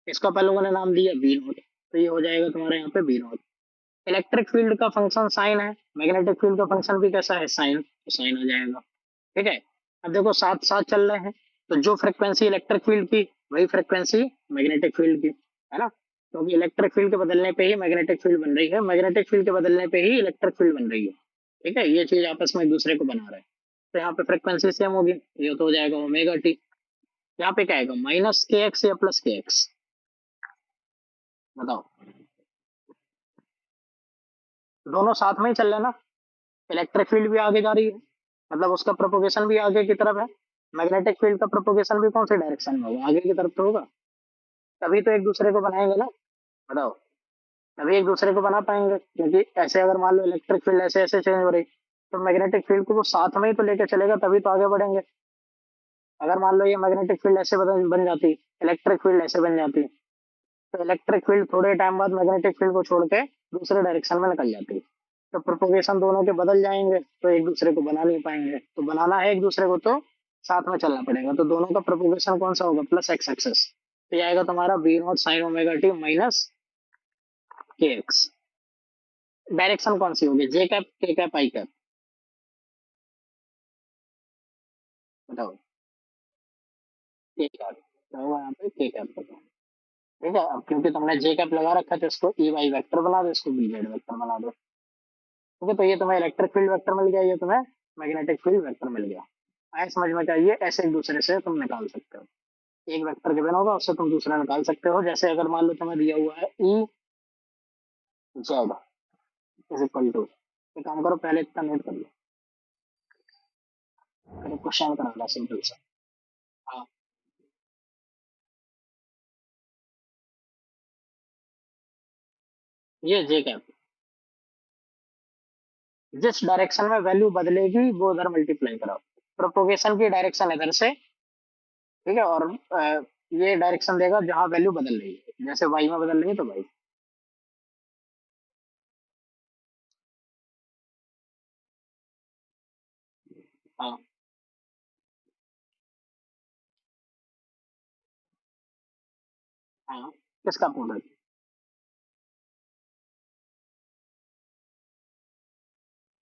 इसको अपन लोगों ने नाम दिया बी नॉट, तो ये हो जाएगा तुम्हारे यहाँ पे बी नॉट। इलेक्ट्रिक फील्ड का फंक्शन साइन है, मैग्नेटिक फील्ड का फंक्शन भी कैसा है, साइन, तो साइन हो जाएगा। ठीक है। अब देखो साथ साथ चल रहे हैं, तो जो फ्रिक्वेंसी इलेक्ट्रिक फील्ड की, वही फ्रिक्वेंसी मैग्नेटिक फील्ड की, है ना। क्योंकि इलेक्ट्रिक फील्ड के बदलने पे ही मैग्नेटिक फील्ड बन रही है, मैग्नेटिक फील्ड के बदलने पे ही इलेक्ट्रिक फील्ड बन रही है। ठीक है, ये चीज आपस में एक दूसरे को बना रहे हैं। तो यहाँ पे फ्रिक्वेंसी सेम होगी, ये तो हो जाएगा ओमेगा टी। यहाँ पे क्या आएगा, माइनस के एक्स या प्लस के एक्स, बताओ। दोनों साथ में ही चल रहे हैं ना, इलेक्ट्रिक फील्ड भी आगे जा रही है, मतलब उसका प्रोपोगेशन भी आगे की तरफ है। मैग्नेटिक फील्ड का प्रोपोगेशन भी कौन से डायरेक्शन में होगा, आगे की तरफ तो होगा। तभी तो एक दूसरे को बनाएंगे ना, बताओ। तभी एक दूसरे को बना पाएंगे, क्योंकि ऐसे अगर मान लो इलेक्ट्रिक फील्ड ऐसे ऐसे चेंज हो रही, तो मैग्नेटिक फील्ड को वो साथ में ही तो लेके चलेगा, तभी तो आगे बढ़ेंगे। अगर मान लो ये मैग्नेटिक फील्ड ऐसे बन जाती, इलेक्ट्रिक फील्ड ऐसे बन जाती, तो इलेक्ट्रिक फील्ड थोड़े टाइम बाद मैग्नेटिक फील्ड को छोड़ के दूसरे डायरेक्शन में निकल जाती, तो प्रोपोगेशन दोनों के बदल जाएंगे, तो एक दूसरे को बना नहीं पाएंगे। तो बनाना है एक दूसरे को, तो साथ में चलना पड़ेगा, तो दोनों का प्रोपोगेशन कौन सा होगा, प्लस एक्स एक्सेस। तो ये आएगा तुम्हारा B naught sine omega T minus K X. Direction कौन सी होगी, J cap, K cap, I cap, बताओ। के कैप, क्या होगा यहाँ पे, के कैप होगा। ठीक है, अब क्योंकि तुमने जे कैप लगा रखा है, तो इसको ई वाई वेक्टर बना दो, इसको बी जेड वेक्टर बना दो। ठीक है, तो ये तुम्हें इलेक्ट्रिक फील्ड वेक्टर मिल गया, ये तुम्हें मैग्नेटिक फील्ड वेक्टर मिल गया। आए समझ में, चाहिए ऐसे एक दूसरे से तुम निकाल सकते हो, एक वेक्टर गिवन होगा, उससे तुम दूसरा निकाल सकते हो। जैसे अगर मान लो तुम्हें दिया हुआ है E Z is equal to, एक काम करो पहले इतना नोट कर लो, फिर क्वेश्चन करा लो सिंपल सा। हाँ, ये जे कैप, जिस डायरेक्शन में वैल्यू बदलेगी वो उधर मल्टीप्लाई करो, प्रोपोगेशन की डायरेक्शन इधर से। ठीक है, और ये डायरेक्शन देगा जहां वैल्यू बदल रही है, जैसे वाई में बदल रही है तो वाई। हाँ। हाँ, किसका पूर्ण?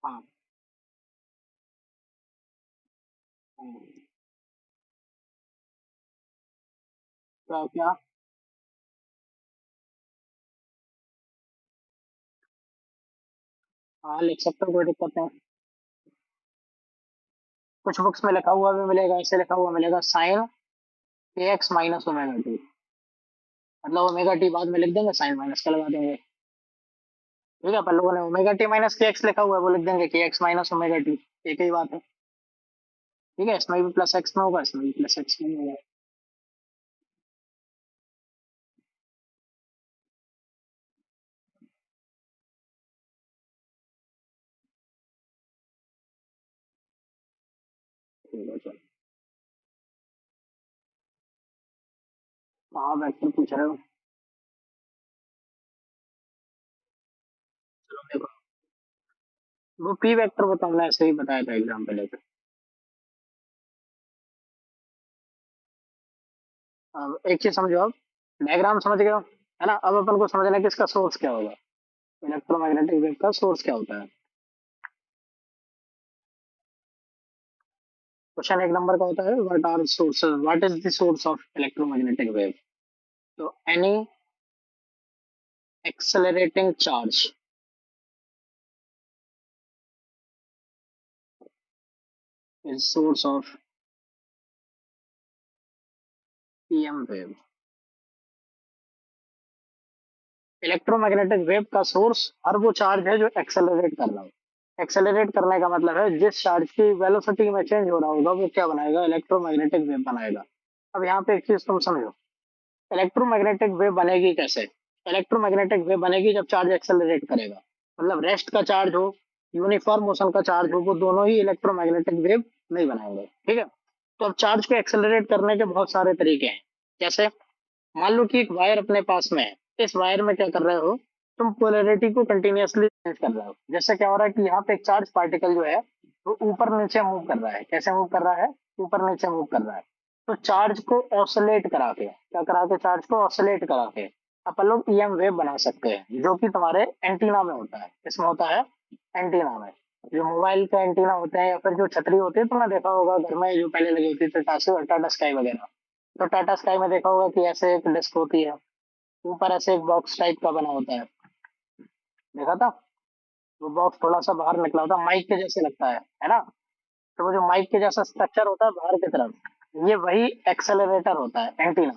हाँ। हाँ, क्या क्या? हाँ, लिख सकते हो, कोई दिक्कत नहीं। कुछ बुक्स में लिखा हुआ भी मिलेगा, ऐसे लिखा हुआ मिलेगा, साइन के एक्स माइनस ओमेगा टी, मतलब ओमेगा टी बाद में लिख देंगे, साइन माइनस का लगा देंगे। ठीक है, पर लोगों ने omega T minus K x लिखा हुआ है, वो लिख देंगे के एक्स माइनस ओमेगा टी, एक ही बात है। ठीक है, इसमें भी प्लस एक्स में होगा, इसमें भी प्लस एक्स में होगा। ठीक है, चलो। हाँ, वेक्टर पूछ रहे हो। चलो देखो, वो पी वेक्टर को तो हमने ऐसे ही बताया था एग्जाम पे लेकर। अब एक चीज समझो, अब डायग्राम समझ गए हो, है ना। अब अपन को समझना है कि इसका सोर्स क्या होगा, इलेक्ट्रोमैग्नेटिक वेव का सोर्स क्या होता है। क्वेश्चन एक नंबर का होता है, what are sources, what is the source of electromagnetic wave. तो any accelerating charge is source of EM wave. Electromagnetic wave का सोर्स हर वो चार्ज है जो एक्सेलरेट कर रहा हो। एक्सेलरेट करने का मतलब है जिस चार्ज की वेलोसिटी में चेंज हो रहा होगा, वो क्या बनाएगा, इलेक्ट्रोमैग्नेटिक वेव बनाएगा। अब यहाँ पे एक चीज तुम समझो, इलेक्ट्रोमैग्नेटिक वेव बनेगी कैसे? इलेक्ट्रोमैग्नेटिक वेव बनेगी जब चार्ज एक्सेलरेट करेगा, मतलब रेस्ट का चार्ज हो, यूनिफॉर्म मोशन का चार्ज हो, वो दोनों ही इलेक्ट्रोमैग्नेटिक वेव नहीं बनाएंगे। ठीक है, तो अब चार्ज को एक्सेलरेट करने के बहुत सारे तरीके हैं। जैसे मान लो कि एक वायर अपने पास में है, इस वायर में क्या कर रहे हो, तुम पोलैरिटी को कंटिन्यूअसली चेंज कर रहे हो। जैसे क्या हो रहा है कि यहाँ पे एक चार्ज पार्टिकल जो है वो ऊपर नीचे मूव कर रहा है। कैसे मूव कर रहा है? ऊपर नीचे मूव कर रहा है। तो चार्ज को ऑसिलेट करा के, क्या करा के, चार्ज को ऑसिलेट करा के अपन लोग ईएम वेव बना सकते हैं, जो कि तुम्हारे एंटीना में होता है। इसमें होता है एंटीना में, जो मोबाइल का एंटीना होते हैं या फिर जो छतरी होती है, तुमने देखा होगा घर में जो पहले लगी होती थी, टाटा स्काई वगैरह। तो टाटा स्काई में देखा होगा कि ऐसे एक डिस्क होती है, ऊपर ऐसे एक बॉक्स टाइप का बना होता है, देखा था? वो बॉक्स थोड़ा सा बाहर निकला होता है, माइक के जैसे लगता है ना? तो वो जो माइक के जैसा स्ट्रक्चर होता है बाहर की तरफ, ये वही एक्सेलरेटर होता है, एंटीना,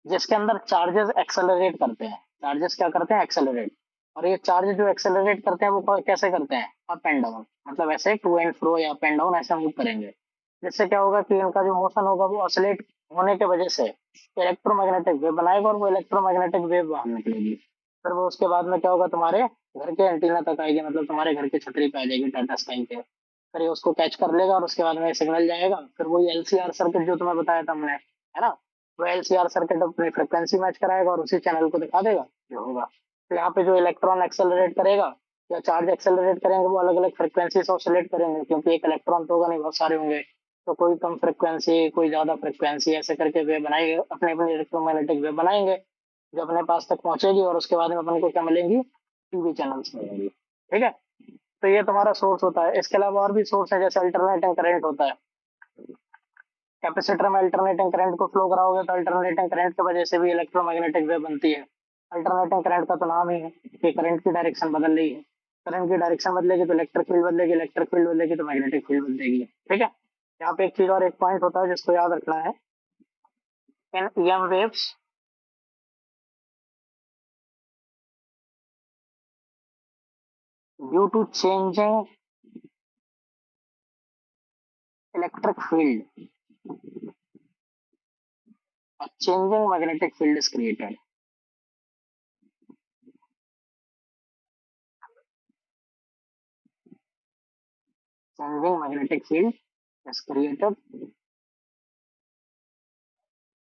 जिसके अंदर चार्जेस एक्सेलरेट करते हैं। चार्जेस क्या करते हैं? एक्सेलरेट। और ये चार्ज जो एक्सेलरेट करते हैं वो कैसे करते हैं? अप एंड डाउन, मतलब ऐसे टू एंड फ्रो या अप एंड डाउन ऐसा मूव करेंगे। जिससे क्या होगा कि इनका जो मोशन होगा वो ऑसिलेट होने की वजह से इलेक्ट्रोमैग्नेटिक वेव बनाएगा, और वो इलेक्ट्रोमैग्नेटिक वेव बाहर निकलेगी। फिर वो उसके बाद में क्या होगा, तुम्हारे घर के एंटीना तक आएगी, मतलब तुम्हारे घर की छतरी पे आ जाएगी टाटा स्काई के। फिर ये उसको कैच कर लेगा और उसके बाद में सिग्नल जाएगा। फिर वही एलसीआर सर्किट जो तुम्हें बताया था हमने, है ना, वो एलसीआर सर्किट अपनी फ्रिक्वेंसी मैच कराएगा और उसी चैनल को दिखा देगा जो होगा। तो यहाँ पे जो इलेक्ट्रॉन एक्सेलरेट करेगा या चार्ज एक्सेलरेट करेंगे वो अलग अलग फ्रिक्वेंसी से ऑसिलेट करेंगे, क्योंकि एक इलेक्ट्रॉन तो होगा नहीं, बहुत सारे होंगे। तो कोई कम फ्रिक्वेंसी, कोई ज्यादा फ्रिक्वेंसी, ऐसे करके वे बनाएंगे, अपने अपने इलेक्ट्रोमैग्नेटिक वेव बनाएंगे, जो अपने पास तक पहुंचेगी। और उसके बाद में अपन को क्या मिलेंगी? टीवी चैनल्स मिलेंगी। ठीक है, तो ये तुम्हारा सोर्स होता है। इसके अलावा और भी सोर्स है, जैसे अल्टरनेटिंग करंट होता है। कैपेसिटर में अल्टरनेटिंग करंट को फ्लो कराओगे तो अल्टरनेटिंग करंट की वजह से भी इलेक्ट्रोमैग्नेटिक वेव बनती है। अल्टरनेटिंग करंट का तो नाम ही है कि करंट की डायरेक्शन बदल रही है। करंट की डायरेक्शन बदलेगी तो इलेक्ट्रिक फील्ड बदलेगी, इलेक्ट्रिक फील्ड बदलेगी तो मैग्नेटिक फील्ड बदलेगी। ठीक है, यहाँ पे एक चीज और, एक पॉइंट होता है जिसको याद रखना है। In EM waves due to changing electric field, a changing magnetic field is created. Changing magnetic field is created,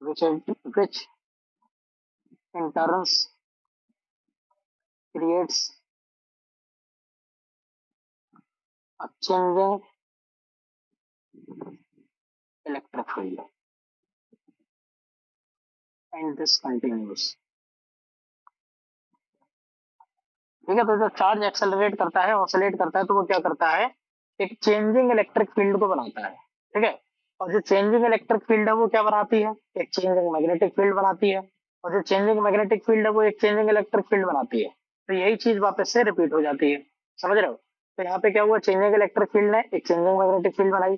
which in turns creates a changing electric field, and this continues. ठीक है, तो जो चार्ज एक्सेलरेट करता है, oscillate करता है, तो वो क्या करता है? एक चेंजिंग इलेक्ट्रिक फील्ड को बनाता है। ठीक है, और जो चेंजिंग इलेक्ट्रिक फील्ड है वो क्या बनाती है? एक चेंजिंग मैग्नेटिक फील्ड बनाती है। और जो चेंजिंग मैग्नेटिक फील्ड है वो एक चेंजिंग इलेक्ट्रिक फील्ड बनाती है। तो यही चीज वापस से रिपीट हो जाती है। समझ रहे हो? तो यहाँ पे क्या हुआ, चेंजिंग इलेक्ट्रिक फील्ड ने एक चेंजिंग मैग्नेटिक फील्ड बनाई,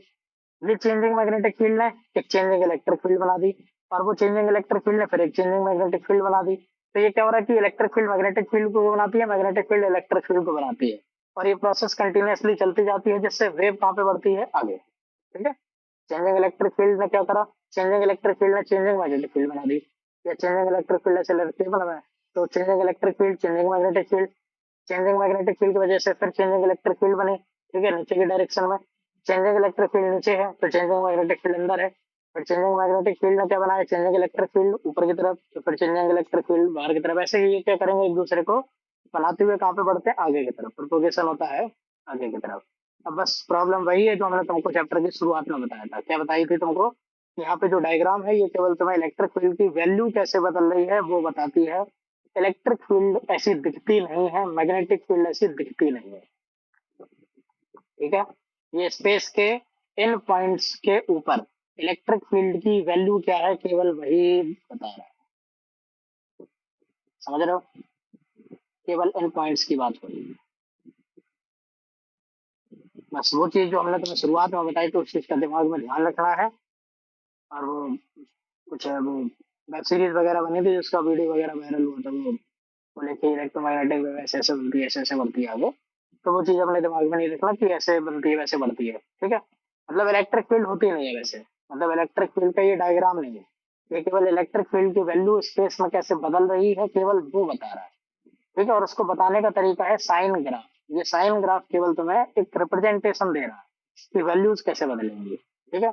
ये चेंजिंग मैग्नेटिक फील्ड ने एक चेंजिंग इलेक्ट्रिक फील्ड बना दी, और वो चेंजिंग इलेक्ट्रिक फील्ड ने फिर एक चेंजिंग मैग्नेटिक फील्ड बना दी। तो ये क्या हो रहा है कि इलेक्ट्रिक फील्ड मैग्नेटिक फील्ड को बनाती है, मैग्नेटिक फील्ड इलेक्ट्रिक फील्ड को बनाती है, और ये प्रोसेस कंटिन्यूअसली चलती जाती है, जिससे वेव कहाँ पे बढ़ती है? आगे। ठीक है, चेंजिंग इलेक्ट्रिक फील्ड ने क्या करा, चेंजिंग इलेक्ट्रिक फील्ड ने चेंजिंग मैग्नेटिक फील्ड बना दी, या चेंजिंग इलेक्ट्रिक फील्ड ऐसे रिवर्सिबल है। तो changing electric field, changing magnetic field, changing magnetic field की वजह से फिर चेंजिंग इलेक्ट्रिक फील्ड बनी। ठीक है, नीचे की डायरेक्शन में चेंजिंग इलेक्ट्रिक फील्ड नीचे है तो चेंजिंग मैग्नेटिक फील्ड अंदर है। फिर चेंजिंग मैग्नेटिक फील्ड ने क्या बनाया, चेंजिंग इलेक्ट्रिक फील्ड ऊपर की तरफ, तो फिर चेंजिंग इलेक्ट्रिक फील्ड बाहर की तरफ। ऐसे ही ये क्या करेंगे, एक दूसरे को बनाते हुए कहाँ पे बढ़ते हैं? आगे की तरफ, प्रोपोगेशन होता है आगे की तरफ। अब बस प्रॉब्लम वही है जो हमने तुमको चैप्टर की शुरुआत में बताया था। क्या बताई थी तुमको? यहाँ पे जो डायग्राम है ये केवल तुम्हें इलेक्ट्रिक फील्ड की वैल्यू कैसे बदल रही है वो बताती है। इलेक्ट्रिक फील्ड ऐसी दिखती नहीं है, मैग्नेटिक फील्ड ऐसी दिखती नहीं है। ठीक है, ये स्पेस के इन पॉइंट्स के ऊपर इलेक्ट्रिक फील्ड की वैल्यू क्या है केवल वही बता रहा है। समझ रहे हो? केवल इन पॉइंट्स की बात हो रही है। बस वो चीज जो हमने तुम्हें शुरुआत में बताई तो उस चीज का दिमाग में ध्यान रखना है। और वो कुछ है, वो वेब सीरीज वगैरह बनी थी जिसका वीडियो वगैरह वायरल हुआ था, वो बोले कि इलेक्ट्रोमैग्नेटिक वेव ऐसे ऐसे बनती है, ऐसे ऐसे बढ़ती है आगे। तो वो चीज अपने दिमाग में नहीं रखना कि ऐसे बनती है वैसे बढ़ती है। ठीक है, मतलब इलेक्ट्रिक फील्ड होती नहीं है वैसे, मतलब इलेक्ट्रिक फील्ड का ये डायग्राम नहीं है। ये केवल इलेक्ट्रिक फील्ड की वैल्यू स्पेस में कैसे बदल रही है केवल वो बता रहा है। ठीक है, और उसको बताने का तरीका है साइन ग्राफ। ये साइन ग्राफ केवल तुम्हें एक रिप्रेजेंटेशन दे रहा है कि वैल्यूज कैसे बदलेंगी। ठीक है,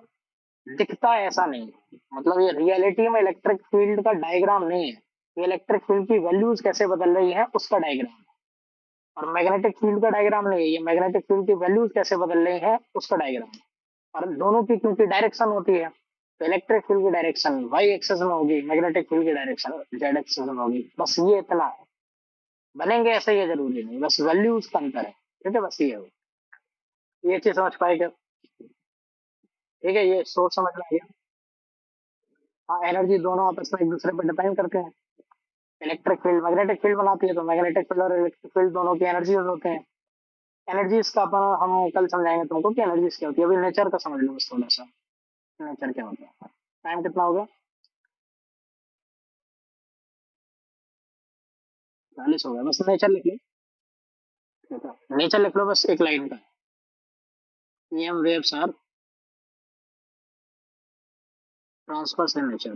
दिखता ऐसा नहीं, मतलब ये रियलिटी में इलेक्ट्रिक फील्ड का डायग्राम नहीं है, ये इलेक्ट्रिक फील्ड की वैल्यूज कैसे बदल रही है उसका डायग्राम है। और मैग्नेटिक फील्ड का डायग्राम नहीं है, ये मैग्नेटिक फील्ड की वैल्यूज कैसे बदल रही है उसका डायग्राम है। और दोनों की क्योंकि डायरेक्शन होती है, तो इलेक्ट्रिक फील्ड की डायरेक्शन वाई एक्सिस में होगी, मैग्नेटिक फील्ड की डायरेक्शन जेड एक्सिस में होगी। बस ये इतना है, बनेंगे ऐसे, ये जरूरी नहीं, बस वैल्यूज का अंतर है। ठीक है, बस ये है। ये चीज समझ पाएगा? ठीक है, ये सोच समझ में आ गया। हाँ, एनर्जी दोनों आपस में एक दूसरे पर डिपेंड करते हैं। इलेक्ट्रिक फील्ड मैग्नेटिक फील्ड बनाती है, तो मैग्नेटिक फील्ड और इलेक्ट्रिक फील्ड दोनों की एनर्जी होते हैं। एनर्जीज का अपन हम कल समझाएंगे तुमको कि एनर्जीज क्या होती है, अभी नेचर का समझ लो बस थोड़ा सा। नेचर क्या होता है? टाइम कितना हो गया? 40 हो गया, बस नेचर लिख लो। ठीक है, नेचर लिख लो बस एक लाइन का। EM waves are transverse in nature।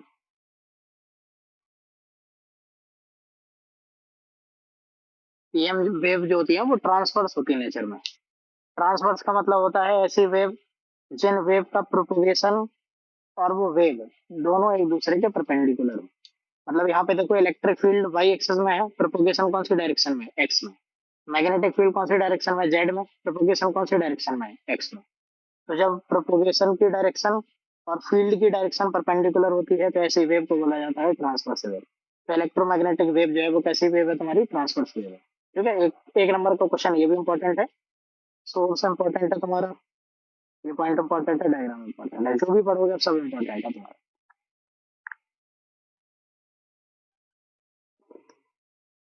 EM wave जो होती है वो ट्रांसवर्स होती है नेचर में। ट्रांसवर्स का मतलब होता है ऐसी वेव जिन वेव का प्रोपोगेशन और वो वेव दोनों एक दूसरे के परपेंडिकुलर हो। मतलब यहाँ पे देखो इलेक्ट्रिक फील्ड वाई एक्सिस में है, प्रोपोगेशन कौन सी डायरेक्शन में, एक्स में। मैग्नेटिक फील्ड कौन सी डायरेक्शन में, जेड में, प्रोपोगेशन कौन सी डायरेक्शन में, एक्स में। तो जब प्रोपोगेशन की डायरेक्शन और फील्ड की डायरेक्शन परपेंडिकुलर होती है तो ऐसी वेव को बोला जाता है ट्रांसवर्स वेव। तो इलेक्ट्रोमैग्नेटिक वेव जो है वो कैसी वेव है तुम्हारी, ट्रांसवर्स वेव है। ठीक है, एक नंबर का क्वेश्चन ये भी इंपॉर्टेंट है, सोर्स इंपॉर्टेंट है तुम्हारा, ये पॉइंट इंपॉर्टेंट है, डायग्राम इंपॉर्टेंट है, जो भी पढ़ोगे अब सब इंपॉर्टेंट है तुम्हारा।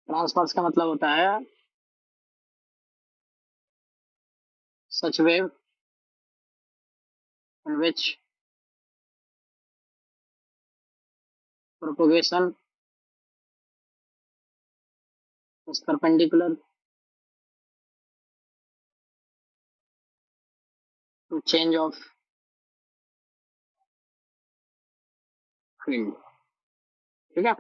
ट्रांसवर्स का मतलब होता है such wave in which propagation is perpendicular to change of field. ठीक है,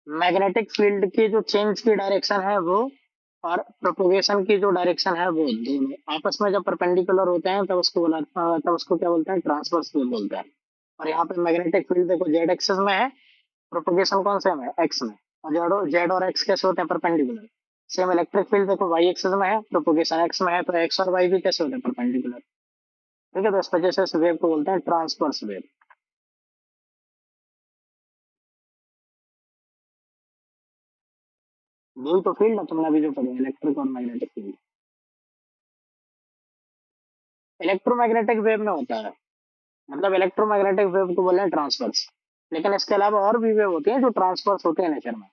मैग्नेटिक फील्ड की जो चेंज की डायरेक्शन है वो और प्रोपोगेशन की जो डायरेक्शन है वो दोनों आपस में जब परपेंडिकुलर होते हैं तब उसको तब उसको क्या बोलते हैं, ट्रांसवर्स वेव बोलते हैं। और यहाँ पे मैग्नेटिक फील्ड देखो जेड एक्सिस में है, प्रोपोगेशन कौन से में, एक्स में। और जेड और एक्स कैसे होते हैं, परपेंडिकुलर। सेम इलेक्ट्रिक फील्ड देखो वाई एक्सिस में है, प्रोपोगेशन एक्स में है, तो एक्स और वाई भी कैसे होते हैं, परपेंडिकुलर। ठीक है, तो इस वजह से इस वेव को बोलते हैं ट्रांसवर्स वेव। यही तो फील्ड है तुमने अभी जो पढ़ी, इलेक्ट्रिक और मैग्नेटिक फील्ड। इलेक्ट्रोमैग्नेटिक वेव में होता है, मतलब इलेक्ट्रोमैग्नेटिक वेव को बोले हैं ट्रांसवर्स। लेकिन इसके अलावा और भी वेव होती हैं जो ट्रांसवर्स होते हैं नेचर में।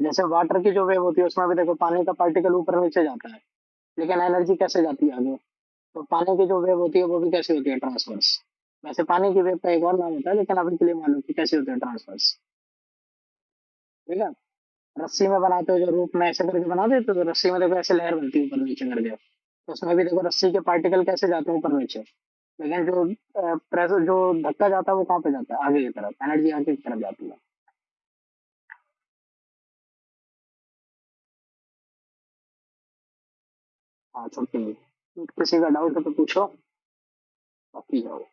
जैसे वाटर की जो वेव होती है उसमें भी देखो पानी का पार्टिकल ऊपर नीचे जाता है, लेकिन एनर्जी कैसे जाती है आगे। तो पानी की जो वेव होती है वो भी कैसे होती है, ट्रांसवर्स। वैसे पानी की वेव का एक और नाम होता है, लेकिन अभी के लिए मालूम कि कैसे होते हैं, ट्रांसवर्स। ठीक है, रस्सी में बनाते हो जो रूप में ऐसे करके बना देते हो, तो रस्सी में देखो ऐसे लहर बनती है ऊपर नीचे करके, तो उसमें भी देखो रस्सी के पार्टिकल कैसे जाते हैं ऊपर नीचे। लेकिन जो प्रेशर जो धक्का जाता है वो कहाँ पे जाता है, आगे की तरफ, एनर्जी आगे की तरफ जाती है। हाँ, छुट्टी। किसी का डाउट है तो पूछो, बाकी जाओ।